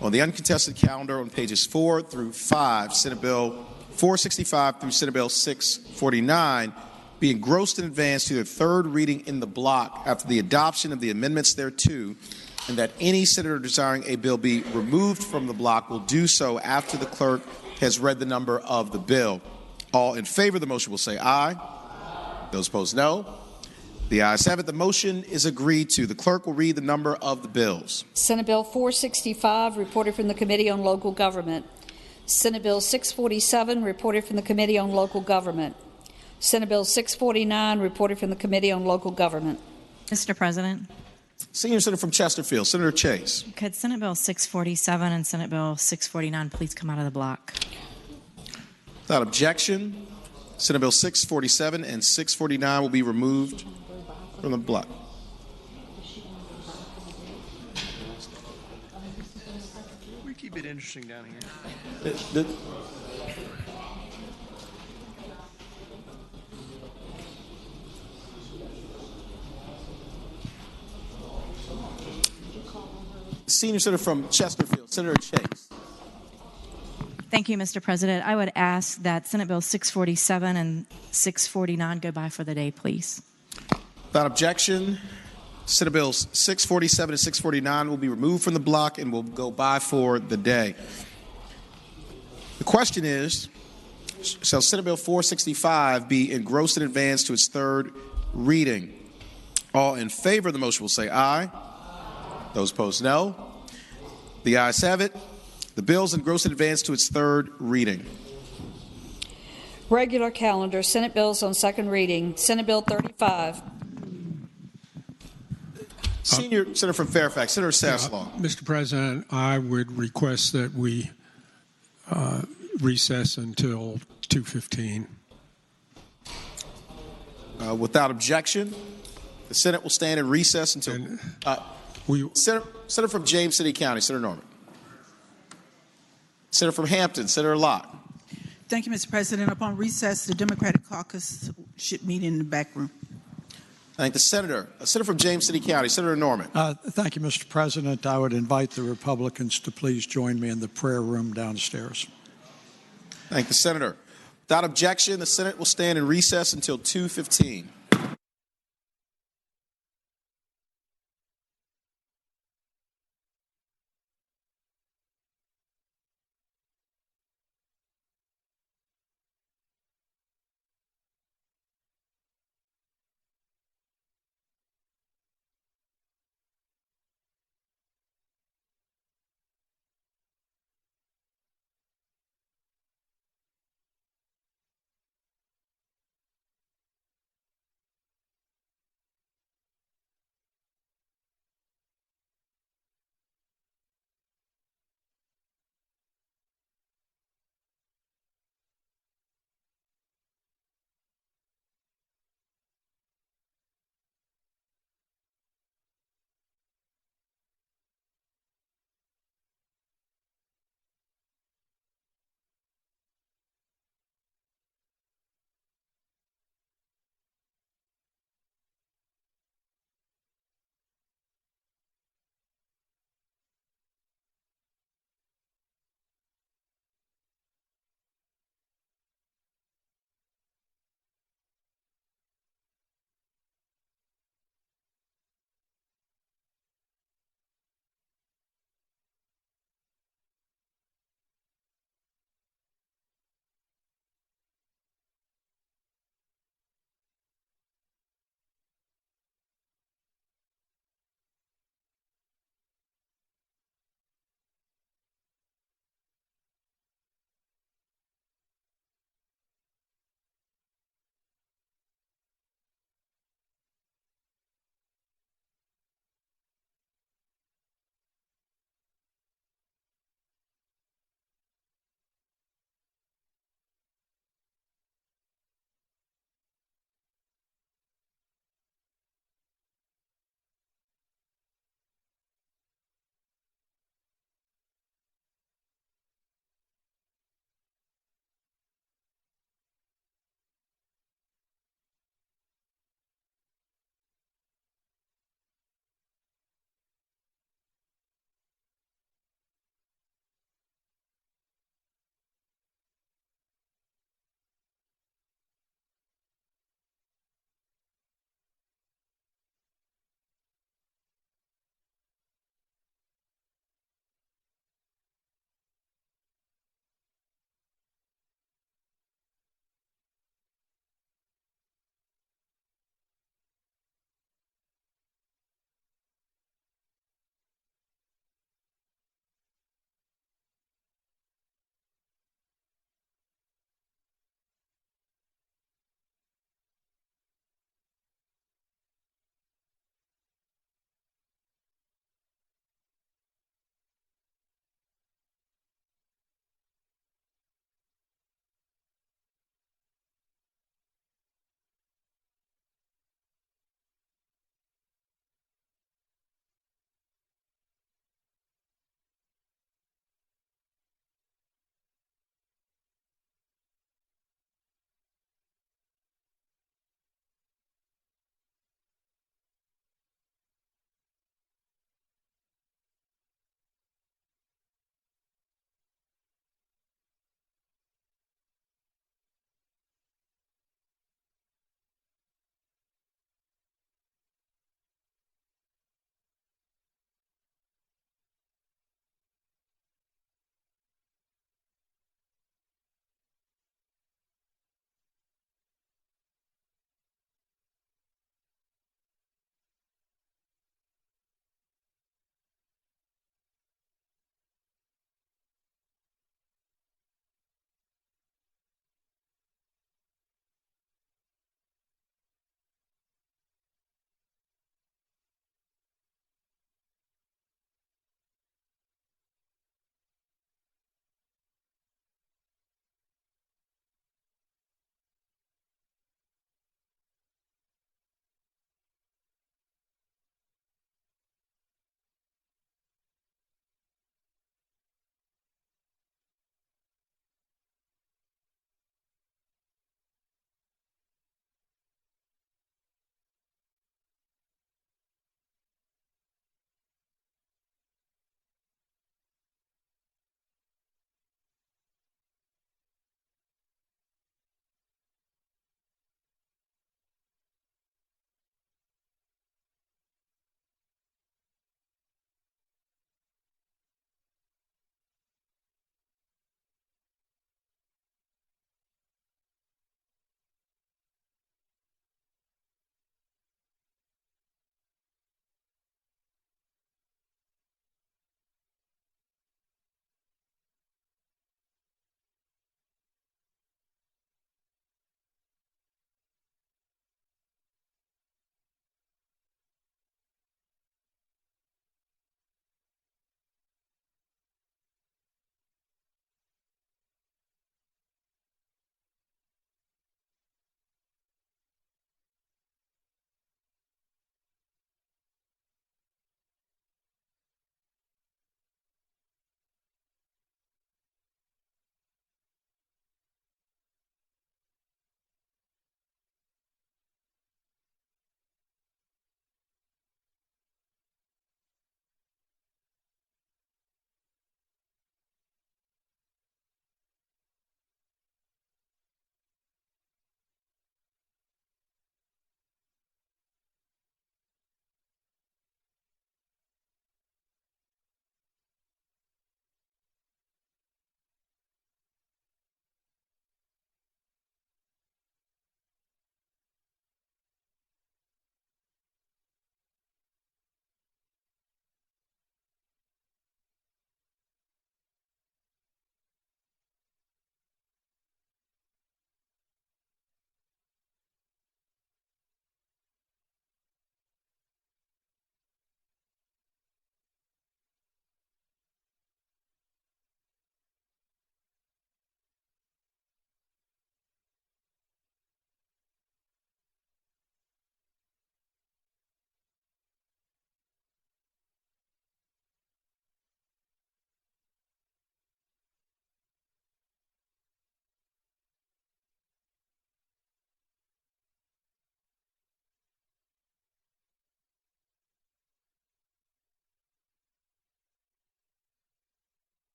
on the uncontested calendar on pages 4 through 5, Senate Bill 465 through Senate Bill 649, be engrossed in advance to their third reading in the block after the adoption of the amendments thereto, and that any senator desiring a bill be removed from the block will do so after the clerk has read the number of the bill. All in favor of the motion will say aye. Those opposed, no. The ayes have it. The motion is agreed to. The clerk will read the number of the bills. Senate Bill 465, reported from the Committee on Local Government. Senate Bill 647, reported from the Committee on Local Government. Senate Bill 649, reported from the Committee on Local Government. Mr. President. Senior Senator from Chesterfield, Senator Chase. Could Senate Bill 647 and Senate Bill 649 please come out of the block? Without objection, Senate Bill 647 and 649 will be removed from the block. We keep it interesting down here. Senior Senator from Chesterfield, Senator Chase. Thank you, Mr. President. I would ask that Senate Bill 647 and 649 go by for the day, please. Without objection, Senate Bills 647 and 649 will be removed from the block and will go by for the day. The question is, shall Senate Bill 465 be engrossed in advance to its third reading? All in favor of the motion will say aye. Those opposed, no. The ayes have it. The bill is engrossed in advance to its third reading. Regular calendar, Senate bills on second reading. Senate Bill 35. Senior Senator from Fairfax, Senator Saslaw. Mr. President, I would request that we recess until 2:15. Without objection, the Senate will stand in recess until... Senator from James City County, Senator Norman. Senator from Hampton, Senator Locke. Thank you, Mr. President. Upon recess, the Democratic caucus should meet in the back room. Thank the Senator. Senator from James City County, Senator Norman. Thank you, Mr. President. I would invite the Republicans to please join me in the prayer room downstairs. Thank the Senator. Without objection, the Senate will stand in recess until 2:15.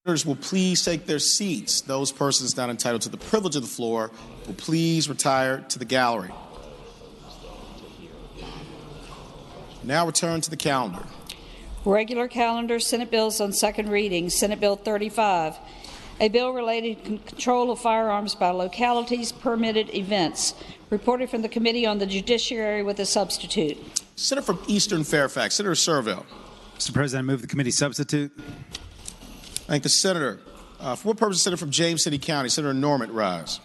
Senators will please take their seats. Those persons not entitled to the privilege of the floor will please retire to the gallery. Now return to the calendar. Regular calendar, Senate bills on second reading. Senate Bill 35, a bill related to control of firearms by localities, permitted events. Reported from the Committee on the Judiciary with a substitute. Senator from Eastern Fairfax, Senator Serville. Mr. President, I move the committee substitute. Thank the senator. For what purpose, Senator from James City County, Senator Norman, rise.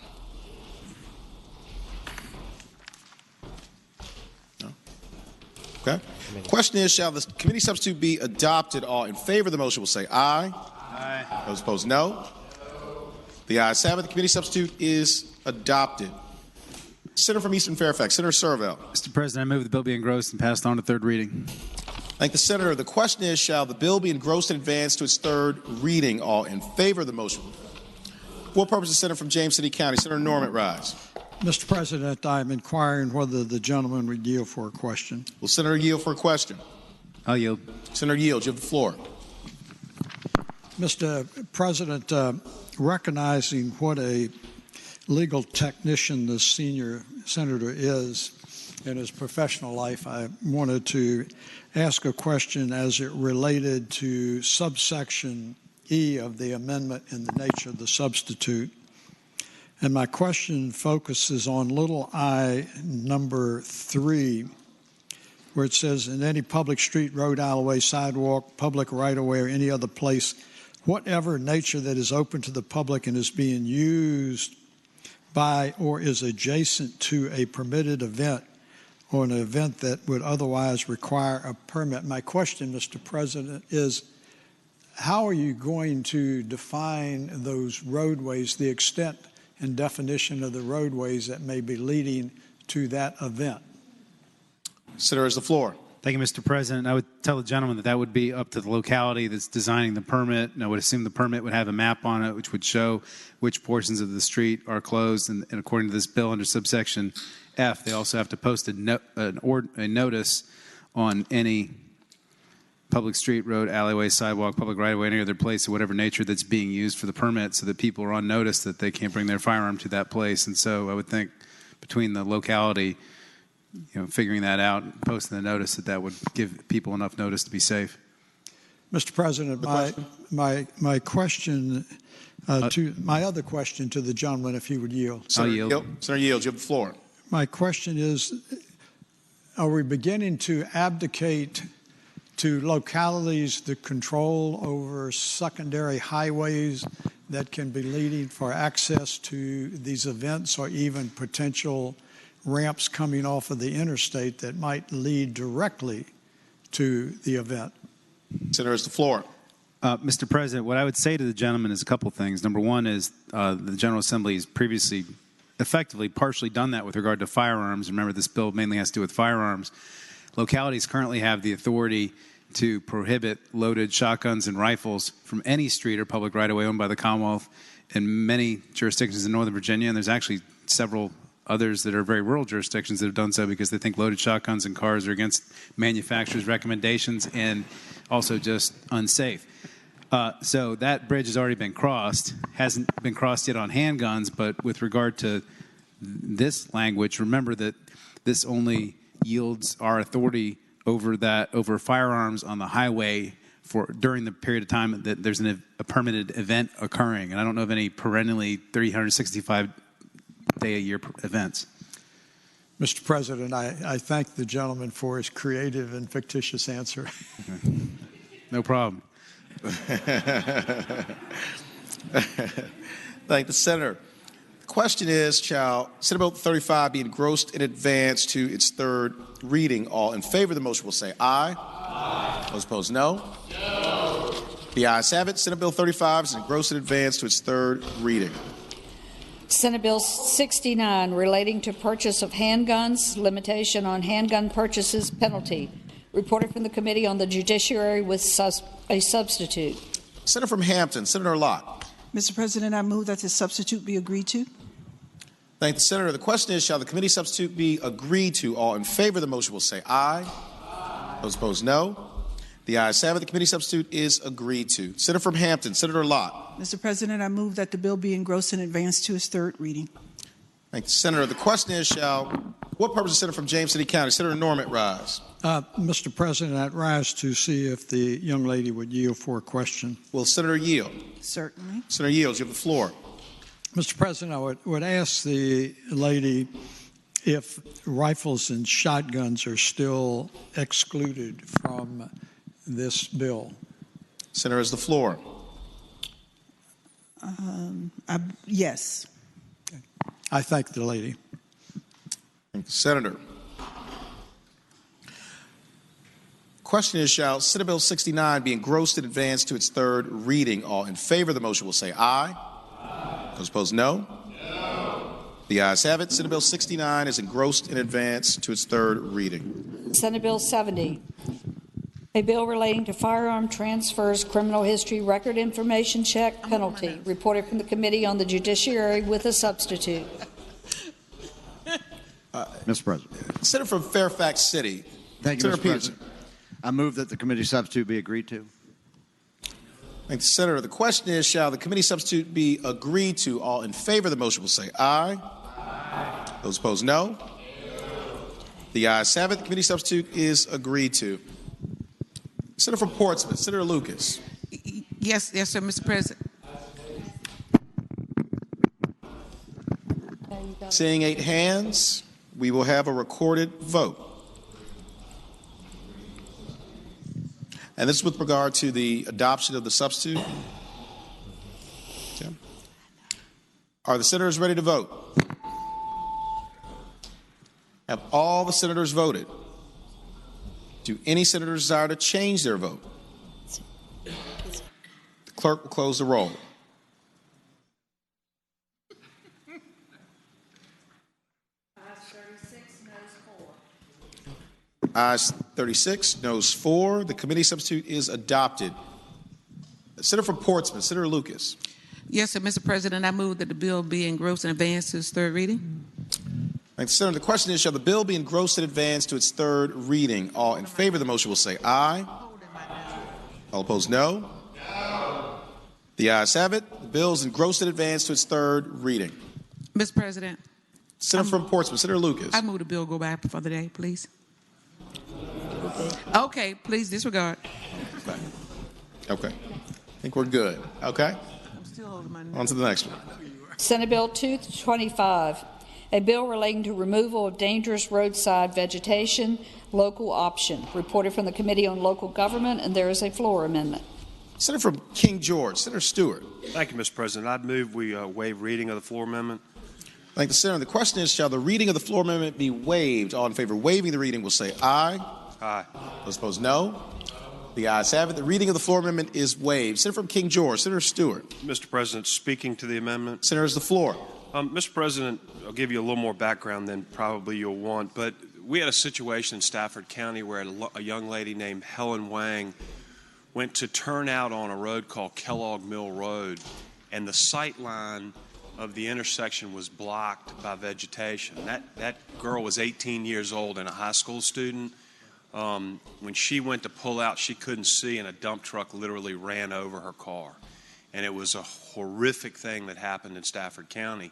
No? Okay. Question is, shall the committee substitute be adopted? All in favor of the motion will say aye. Aye. Those opposed, no. The ayes have it. The committee substitute is adopted. Senator from Eastern Fairfax, Senator Serville. Mr. President, I move the bill be engrossed and passed on to third reading. Thank the senator. The question is, shall the bill be engrossed and advanced to its third reading? All in favor of the motion. For what purpose, the senator from James City County, Senator Norman, rise. Mr. President, I'm inquiring whether the gentleman would yield for a question. Will Senator yield for a question? I'll yield. Senator yields. You have the floor. Mr. President, recognizing what a legal technician the senior senator is in his professional life, I wanted to ask a question as it related to subsection E of the amendment in the nature of the substitute. And my question focuses on little I number 3, where it says, in any public street, road, alleyway, sidewalk, public right-of-way, or any other place, whatever nature that is open to the public and is being used by or is adjacent to a permitted event or an event that would otherwise require a permit. My question, Mr. President, is how are you going to define those roadways, the extent and definition of the roadways that may be leading to that event? Senator has the floor. Thank you, Mr. President. I would tell the gentleman that that would be up to the locality that's designing the permit. And I would assume the permit would have a map on it which would show which portions of the street are closed. And according to this bill under subsection F, they also have to post a notice on any public street, road, alleyway, sidewalk, public right-of-way, any other place of whatever nature that's being used for the permit, so that people are on notice that they can't bring their firearm to that place. And so I would think between the locality, figuring that out and posting the notice, that would give people enough notice to be safe. Mr. President, my question my other question to the gentleman, if he would yield. Senator yield. Senator yields. You have the floor. My question is, are we beginning to abdicate to localities the control over secondary highways that can be leading for access to these events, or even potential ramps coming off of the interstate that might lead directly to the event? Senator has the floor. Mr. President, what I would say to the gentleman is a couple things. Number one is the General Assembly has previously effectively partially done that with regard to firearms. Remember, this bill mainly has to do with firearms. Localities currently have the authority to prohibit loaded shotguns and rifles from any street or public right-of-way owned by the Commonwealth in many jurisdictions in Northern Virginia, and there's actually several others that are very rural jurisdictions that have done so because they think loaded shotguns and cars are against manufacturers' recommendations and also just unsafe. So that bridge has already been crossed. Hasn't been crossed yet on handguns, but with regard to this language, remember that this only yields our authority over firearms on the highway during the period of time that there's a permitted event occurring. And I don't know of any perennially 365-day-a-year events. Mr. President, I thank the gentleman for his creative and fictitious answer. No problem. Thank the senator. The question is, shall Senate Bill 35 be engrossed in advance to its third reading? All in favor of the motion will say aye. Aye. Those opposed, no. No. The ayes have it. Senate Bill 35 is engrossed in advance to its third reading. Senate Bill 69, relating to purchase of handguns, limitation on handgun purchases, penalty. Reported from the Committee on the Judiciary with a substitute. Senator from Hampton, Senator Lott. Mr. President, I move that the substitute be agreed to. Thank the senator. The question is, shall the committee substitute be agreed to? All in favor of the motion will say aye. Aye. Those opposed, no. The ayes have it. The committee substitute is agreed to. Senator from Hampton, Senator Lott. Mr. President, I move that the bill be engrossed and advanced to its third reading. Thank you, Senator. The question is, what purpose is Senator from James City County? Senator Norman rise. Mr. President, I'd rise to see if the young lady would yield for a question. Will Senator yield? Certainly. Senator yields. You have the floor. Mr. President, I would ask the lady if rifles and shotguns are still excluded from this bill. Senator has the floor. Yes. I thank the lady. Thank you, Senator. Question is, shall Senate Bill 69 be engrossed and advanced to its third reading? All in favor of the motion will say aye. Those opposed, no. The ayes have it. Senate Bill 69 is engrossed and advanced to its third reading. Senate Bill 70, a bill relating to firearm transfers, criminal history, record information check, penalty, reported from the Committee on the Judiciary with a substitute. Mr. President. Senator from Fairfax City. Thank you, Senator Mr. Peterson. President. I move that the committee substitute be agreed to. Thank you, Senator. The question is, shall the committee substitute be agreed to? All in favor of the motion will say aye. Those opposed, no. The ayes have it. The committee substitute is agreed to. Senator from Portsmouth, Senator Lucas. Yes, sir, Mr. President. Seeing 8 hands, we will have a recorded vote. And this is with regard to the adoption of the substitute. Okay. Are the senators ready to vote? Have all the senators voted? Do any senators desire to change their vote? The clerk will close the roll. Ayes 36, noes 4. The committee substitute is adopted. Senator from Portsmouth, Senator Lucas. Yes, sir, Mr. President. I move that the bill be engrossed and advanced to its third reading. Thank you, Senator. The question is, shall the bill be engrossed and advanced to its third reading? All in favor of the motion will say aye. All opposed, no. The ayes have it. The bill is engrossed and advanced to its third reading. Mr. President. Senator from Portsmouth, Senator Lucas. I move the bill go back for the day, please. Okay, please disregard. Okay. I think we're good. Okay? On to the next one. Senate Bill 225, a bill relating to removal of dangerous roadside vegetation, local option, reported from the Committee on Local Government, and there is a floor amendment. Senator from King George, Senator Stewart. Thank you, Mr. President. I'd move we waive reading of the floor amendment. Thank the Senator. The question is, shall the reading of the floor amendment be waived? All in favor of waiving the reading will say aye. Aye. Those opposed, no. The ayes have it. The reading of the floor amendment is waived. Senator from King George, Senator Stewart. Mr. President, speaking to the amendment. Senator has the floor. Mr. President, I'll give you a little more background than probably you'll want, but we had a situation in Stafford County where a young lady named Helen Wang went to turn out on a road called Kellogg Mill Road, and the sight line of the intersection was blocked by vegetation. That girl was 18 years old and a high school student. When she went to pull out, she couldn't see, and a dump truck literally ran over her car. And it was a horrific thing that happened in Stafford County.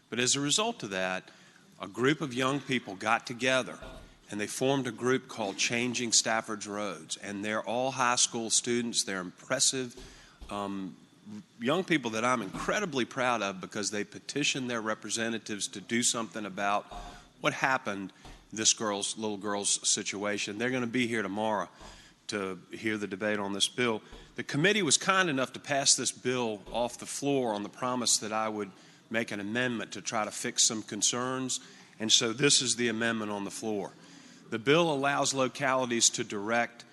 But as a result of that, a group of young people got together, and they formed a group called Changing Stafford's Roads. And they're all high school students. They're impressive young people that I'm incredibly proud of because they petitioned their representatives to do something about what happened this little girl's situation. They're going to be here tomorrow to hear the debate on this bill. The committee was kind enough to pass this bill off the floor on the promise that I would make an amendment to try to fix some concerns, and so this is the amendment on the floor. The bill allows localities to direct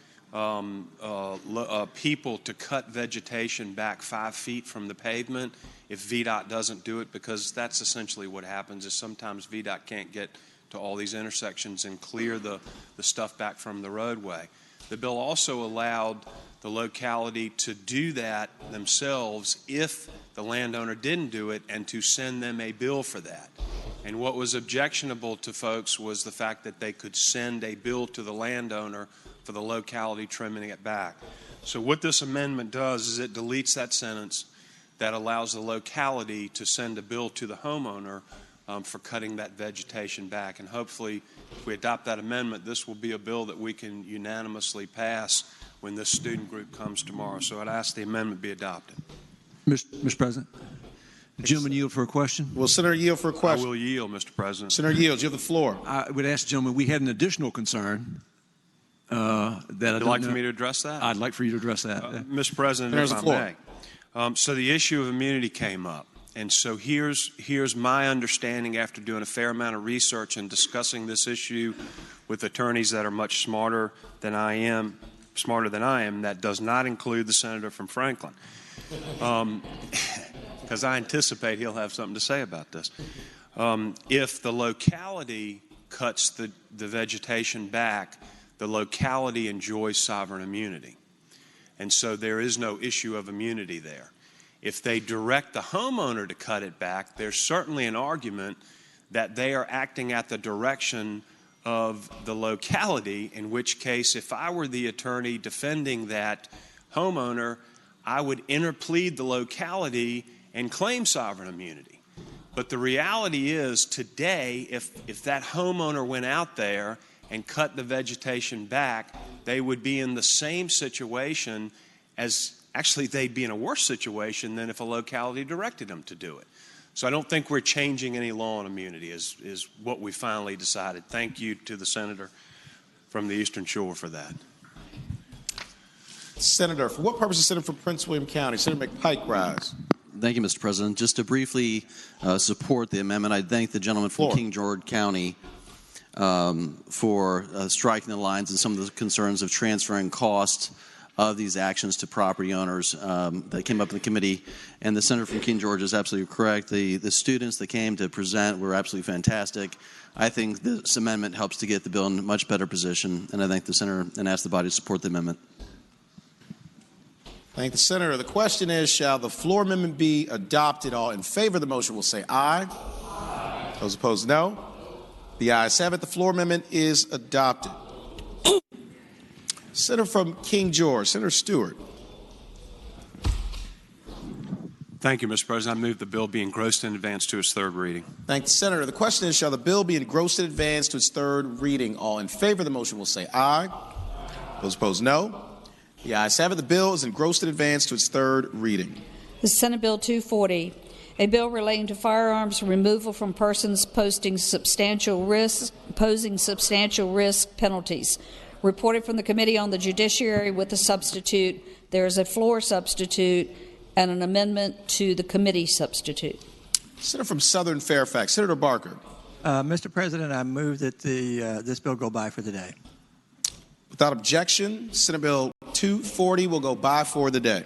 people to cut vegetation back 5 feet from the pavement if VDOT doesn't do it, because that's essentially what happens is sometimes VDOT can't get to all these intersections and clear the stuff back from the roadway. The bill also allowed the locality to do that themselves if the landowner didn't do it and to send them a bill for that. And what was objectionable to folks was the fact that they could send a bill to the landowner for the locality trimming it back. So what this amendment does is it deletes that sentence that allows the locality to send a bill to the homeowner for cutting that vegetation back. And hopefully, if we adopt that amendment, this will be a bill that we can unanimously pass when this student group comes tomorrow. So I'd ask the amendment be adopted. Mr. President, the gentleman yield for a question. Will Senator yield for a question? I will yield, Mr. President. Senator yields. You have the floor. I would ask the gentleman, we had an additional concern that Would you like for me to address that? I'd like for you to address that. Mr. President, There's if the I floor. may. So the issue of immunity came up. And so here's my understanding after doing a fair amount of research and discussing this issue with attorneys that are much smarter than I am, that does not include the senator from Franklin. Because I anticipate he'll have something to say about this. If the locality cuts the vegetation back, the locality enjoys sovereign immunity. And so there is no issue of immunity there. If they direct the homeowner to cut it back, there's certainly an argument that they are acting at the direction of the locality, in which case, if I were the attorney defending that homeowner, I would interplead the locality and claim sovereign immunity. But the reality is today, if that homeowner went out there and cut the vegetation back, they would be in the same situation as, actually they'd be in a worse situation than if a locality directed them to do it. So I don't think we're changing any law on immunity is what we finally decided. Thank you to the senator from the Eastern Shore for that. Senator, for what purpose is Senator from Prince William County? Senator McPike rise. Thank you, Mr. President. Just to briefly support the amendment, I thank the gentleman from King George County for striking the lines and some of the concerns of transferring costs of these actions to property owners that came up in the committee. And the senator from King George is absolutely correct. The students that came to present were absolutely fantastic. I think this amendment helps to get the bill in a much better position, and I thank the senator and ask the body to support the amendment. Thank the senator. The question is, shall the floor amendment be adopted? All in favor of the motion will say aye. Aye. Those opposed, no. The ayes have it. The floor amendment is adopted. Senator from King George, Senator Stewart. Thank you, Mr. President. I move the bill be engrossed in advance to its third reading. Thank the senator. The question is, shall the bill be engrossed in advance to its third reading? All in favor of the motion will say aye. Those opposed, no. The ayes have it. The bill is engrossed in advance to its third reading. The Senate Bill 240, a bill relating to firearms removal from persons posing substantial risk penalties. Reported from the Committee on the Judiciary with a substitute. There is a floor substitute and an amendment to the committee substitute. Senator from Southern Fairfax, Senator Barker. Mr. President, I move that this bill go by for the day. Without objection, Senate Bill 240 will go by for the day.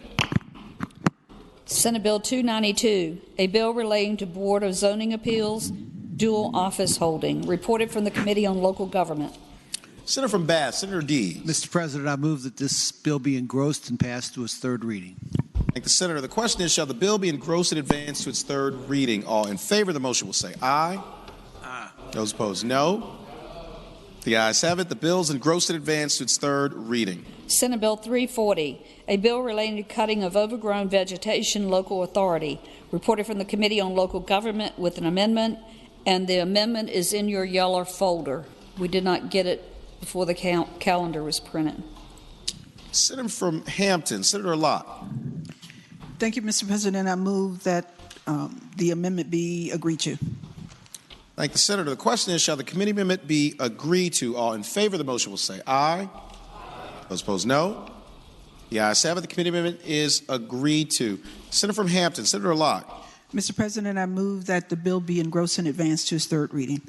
Senate Bill 292, a bill relating to Board of Zoning Appeals, dual office holding. Reported from the Committee on Local Government. Senator from Bath, Senator Deeds. Mr. President, I move that this bill be engrossed and passed to its third reading. Thank the senator. The question is, shall the bill be engrossed in advance to its third reading? All in favor of the motion will say aye. Aye. Those opposed, no. The ayes have it. The bill is engrossed in advance to its third reading. Senate Bill 340, a bill relating to cutting of overgrown vegetation, local authority. Reported from the Committee on Local Government with an amendment, and the amendment is in your yellow folder. We did not get it before the calendar was printed. Senator from Hampton, Senator Lott. Thank you, Mr. President. I move that the amendment be agreed to. Thank the senator. The question is, shall the committee amendment be agreed to? All in favor of the motion will say aye. Those opposed, no. The ayes have it. The committee amendment is agreed to. Senator from Hampton, Senator Lott. Mr. President, I move that the bill be engrossed in advance to its third reading.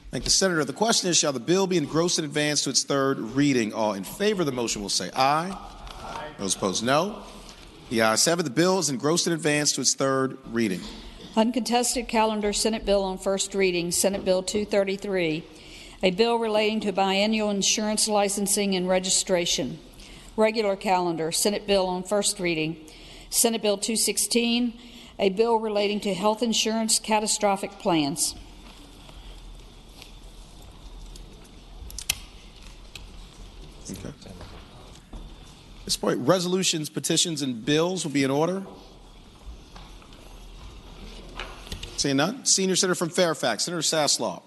Thank the senator. The question is, shall the bill be engrossed in advance to its third reading? All in favor of the motion will say aye. Aye. Those opposed, no. The ayes have it. The bill is engrossed in advance to its third reading. Uncontested calendar Senate bill on first reading, Senate Bill 233, a bill relating to biennial insurance licensing and registration. Regular calendar Senate bill on first reading, Senate Bill 216, a bill relating to health insurance catastrophic plans. Okay. At this point, resolutions, petitions, and bills will be in order. Seeing none. Senior Senator from Fairfax, Senator Saslaw.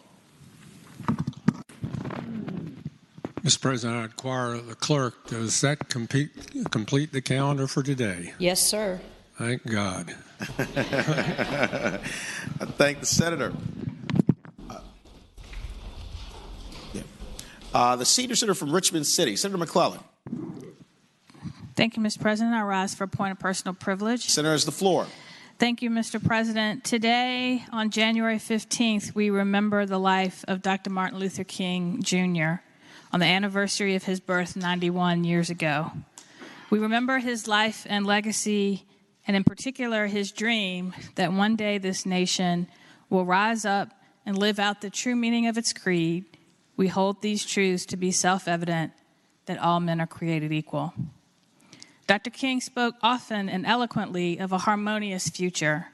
Mr. President, I inquire of the clerk, does that complete the calendar for today? Yes, sir. Thank God. I thank the senator. The senior senator from Richmond City, Senator McClellan. Thank you, Mr. President. I rise for a point of personal privilege. Senator has the floor. Thank you, Mr. President. Today, on January 15th, we remember the life of Dr. Martin Luther King, Jr., on the anniversary of his birth 91 years ago. We remember his life and legacy, and in particular, his dream that one day this nation will rise up and live out the true meaning of its creed. We hold these truths to be self-evident, that all men are created equal. Dr. King spoke often and eloquently of a harmonious future.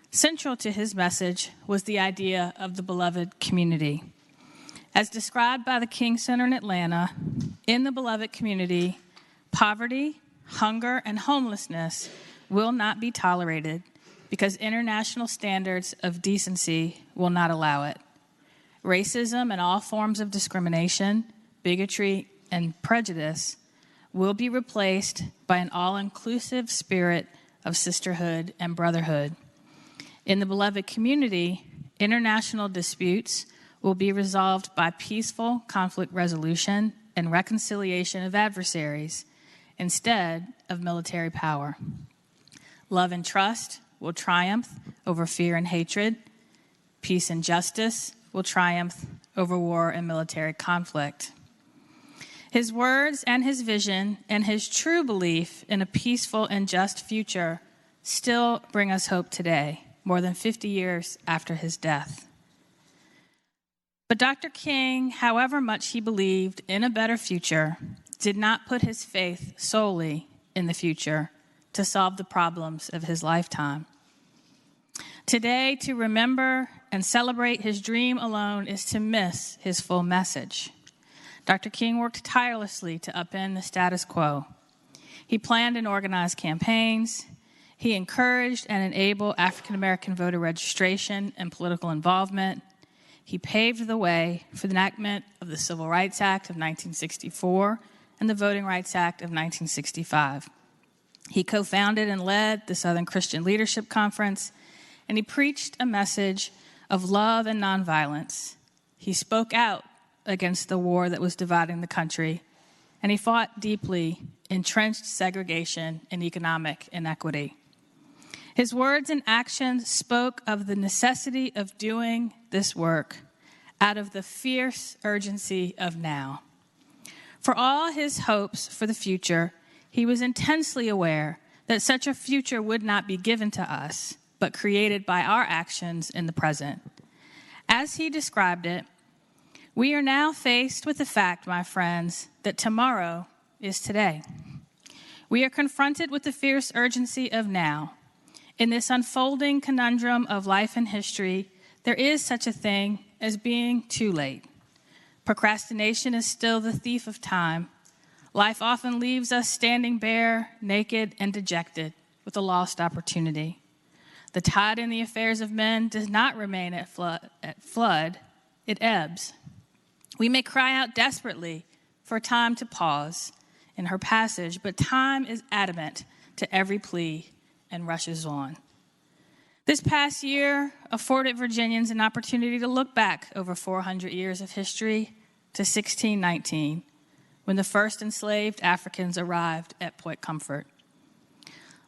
Central to his message was the idea of the beloved community. As described by the King Center in Atlanta, in the beloved community, poverty, hunger, and homelessness will not be tolerated because international standards of decency will not allow it. Racism and all forms of discrimination, bigotry, and prejudice will be replaced by an all-inclusive spirit of sisterhood and brotherhood. In the beloved community, international disputes will be resolved by peaceful conflict resolution and reconciliation of adversaries instead of military power. Love and trust will triumph over fear and hatred. Peace and justice will triumph over war and military conflict. His words and his vision and his true belief in a peaceful and just future still bring us hope today, more than 50 years after his death. But Dr. King, however much he believed in a better future, did not put his faith solely in the future to solve the problems of his lifetime. Today, to remember and celebrate his dream alone is to miss his full message. Dr. King worked tirelessly to upend the status quo. He planned and organized campaigns. He encouraged and enabled African American voter registration and political involvement. He paved the way for the enactment of the Civil Rights Act of 1964 and the Voting Rights Act of 1965. He co-founded and led the Southern Christian Leadership Conference, and he preached a message of love and nonviolence. He spoke out against the war that was dividing the country, and he fought deeply entrenched segregation and economic inequity. His words and actions spoke of the necessity of doing this work out of the fierce urgency of now. For all his hopes for the future, he was intensely aware that such a future would not be given to us, but created by our actions in the present. As he described it, we are now faced with the fact, my friends, that tomorrow is today. We are confronted with the fierce urgency of now. In this unfolding conundrum of life and history, there is such a thing as being too late. Procrastination is still the thief of time. Life often leaves us standing bare, naked, and dejected with a lost opportunity. The tide in the affairs of men does not remain at flood, it ebbs. We may cry out desperately for time to pause in her passage, but time is adamant to every plea and rushes on. This past year afforded Virginians an opportunity to look back over 400 years of history to 1619, when the first enslaved Africans arrived at Point Comfort.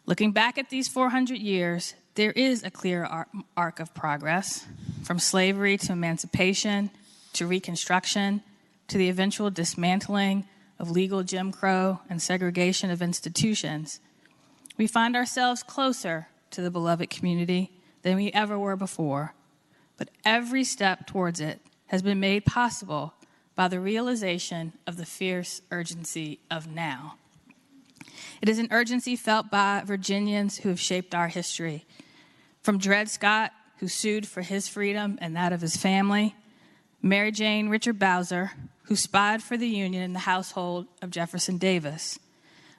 Looking back at these 400 years, there is a clear arc of progress, from slavery to emancipation, to Reconstruction, to the eventual dismantling of legal Jim Crow and segregation of institutions. We find ourselves closer to the beloved community than we ever were before, but every step towards it has been made possible by the realization of the fierce urgency of now. It is an urgency felt by Virginians who have shaped our history, from Dred Scott, who sued for his freedom and that of his family, Mary Jane Richard Bowser, who spied for the Union in the household of Jefferson Davis,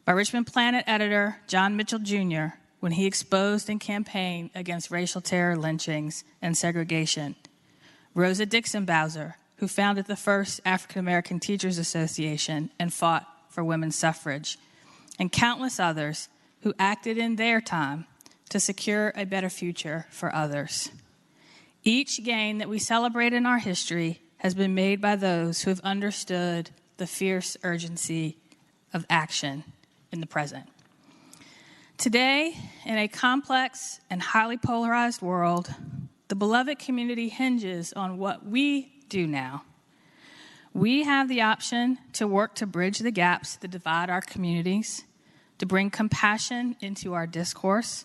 by Richmond Planet editor John Mitchell Jr. when he exposed and campaigned against racial terror, lynchings, and segregation, Rosa Dixon Bowser, who founded the first African American Teachers Association and fought for women's suffrage, and countless others who acted in their time to secure a better future for others. Each gain that we celebrate in our history has been made by those who have understood the fierce urgency of action in the present. Today, in a complex and highly polarized world, the beloved community hinges on what we do now. We have the option to work to bridge the gaps that divide our communities, to bring compassion into our discourse,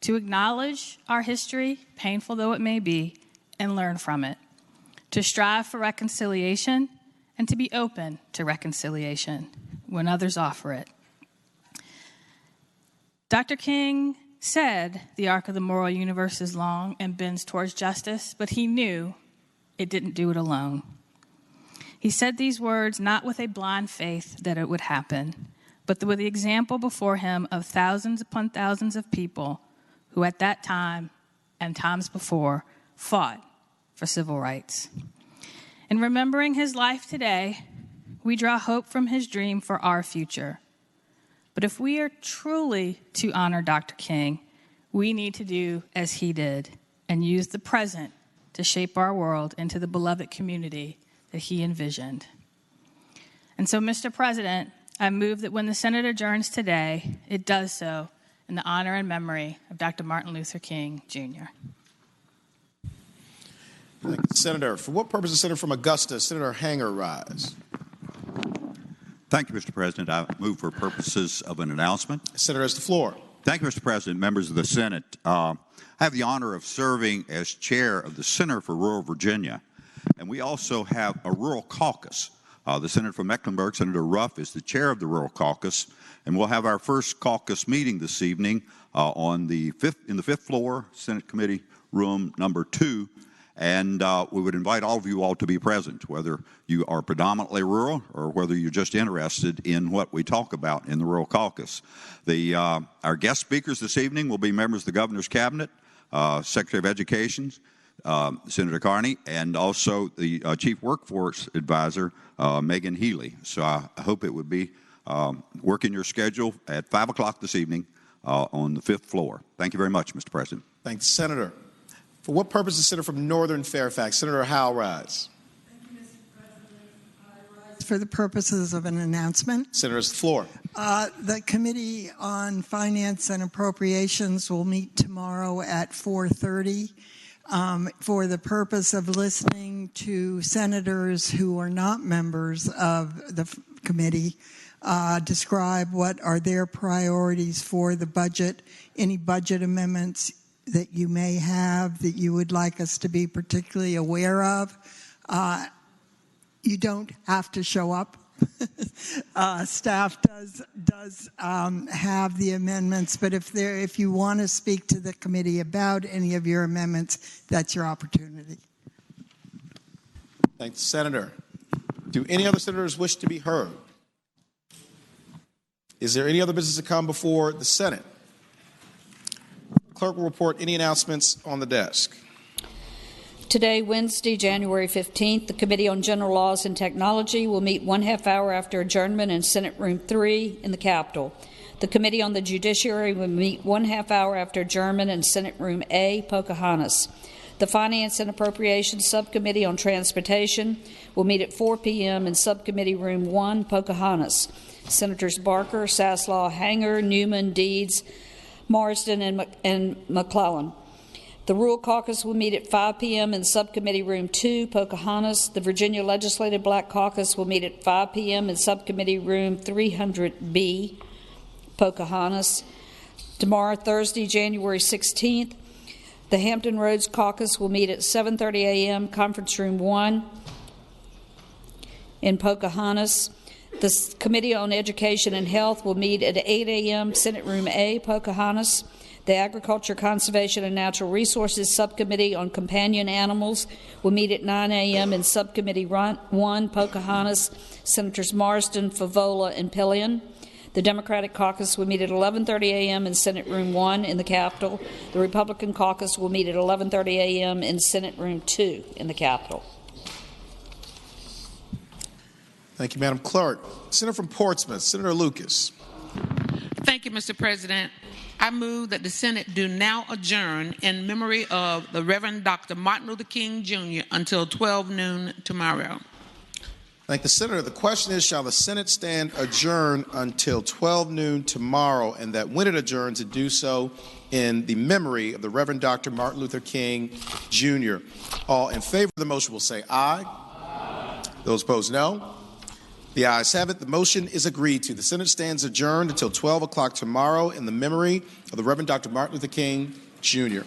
to acknowledge our history, painful though it may be, and learn from it, to strive for reconciliation, and to be open to reconciliation when others offer it. Dr. King said the arc of the moral universe is long and bends towards justice, but he knew it didn't do it alone. He said these words not with a blind faith that it would happen, but with the example before him of thousands upon thousands of people who at that time and times before fought for civil rights. In remembering his life today, we draw hope from his dream for our future. But if we are truly to honor Dr. King, we need to do as he did and use the present to shape our world into the beloved community that he envisioned. And so, Mr. President, I move that when the Senate adjourns today, it does so in the honor and memory of Dr. Martin Luther King, Jr. Thank you, Senator. For what purpose does Senator from Augusta, Senator Hanger, rise? Thank you, Mr. President. I move for purposes of an announcement. Senator has the floor. Thank you, Mr. President, members of the Senate. I have the honor of serving as chair of the Center for Rural Virginia, and we also have a rural caucus. The senator from Mecklenburg, Senator Ruff, is the chair of the rural caucus, and we'll have our first caucus meeting this evening in the fifth floor, Senate Committee Room number 2. And we would invite all of you all to be present, whether you are predominantly rural or whether you're just interested in what we talk about in the Rural Caucus. Our guest speakers this evening will be members of the Governor's Cabinet, Secretary of Education, Senator Carney, and also the Chief Workforce Advisor, Megan Healy. So I hope it would be working your schedule at 5 o'clock this evening on the 5th floor. Thank you very much, Mr. President. Thanks, Senator. For what purpose does Senator from Northern Fairfax, Senator Howell, rise? Thank you, Mr. President. I rise for the purposes of an announcement. Senator has the floor. The Committee on Finance and Appropriations will meet tomorrow at 4:30 for the purpose of listening to senators who are not members of the committee describe what are their priorities for the budget, any budget amendments that you may have that you would like us to be particularly aware of. You don't have to show up. Staff does have the amendments, but if you want to speak to the committee about any of your amendments, that's your opportunity. Thanks, Senator. Do any other senators wish to be heard? Is there any other business to come before the Senate? Clerk will report any announcements on the desk. Today, Wednesday, January 15th, the Committee on General Laws and Technology will meet 1/2 hour after adjournment in Senate Room 3 in the Capitol. The Committee on the Judiciary will meet 1/2 hour after adjournment in Senate Room A, Pocahontas. The Finance and Appropriations Subcommittee on Transportation will meet at 4 p.m. in Subcommittee Room 1, Pocahontas. Senators Barker, Saslaw, Hanger, Newman, Deeds, Marsden, and McClellan. The Rural Caucus will meet at 5 p.m. in Subcommittee Room 2, Pocahontas. The Virginia Legislative Black Caucus will meet at 5 p.m. in Subcommittee Room 300B, Pocahontas. Tomorrow, Thursday, January 16th, the Hampton Roads Caucus will meet at 7:30 a.m., Conference Room 1 in Pocahontas. The Committee on Education and Health will meet at 8 a.m. Senate Room A, Pocahontas. The Agriculture, Conservation, and Natural Resources Subcommittee on Companion Animals will meet at 9 a.m. in Subcommittee 1, Pocahontas, Senators Marsden, Favola, and Pillion. The Democratic Caucus will meet at 11:30 a.m. in Senate Room 1 in the Capitol. The Republican Caucus will meet at 11:30 a.m. in Senate Room 2 in the Capitol. Thank you, Madam Clerk. Senator from Portsmouth, Senator Lucas. Thank you, Mr. President. I move that the Senate do now adjourn in memory of the Reverend Dr. Martin Luther King, Jr. until 12 noon tomorrow. Thank the Senator. The question is, shall the Senate stand adjourned until 12 noon tomorrow, and that when it adjourns, to do so in the memory of the Reverend Dr. Martin Luther King, Jr. All in favor of the motion will say aye. Those opposed, no. The ayes have it. The motion is agreed to. The Senate stands adjourned until 12 o'clock tomorrow in the memory of the Reverend Dr. Martin Luther King, Jr.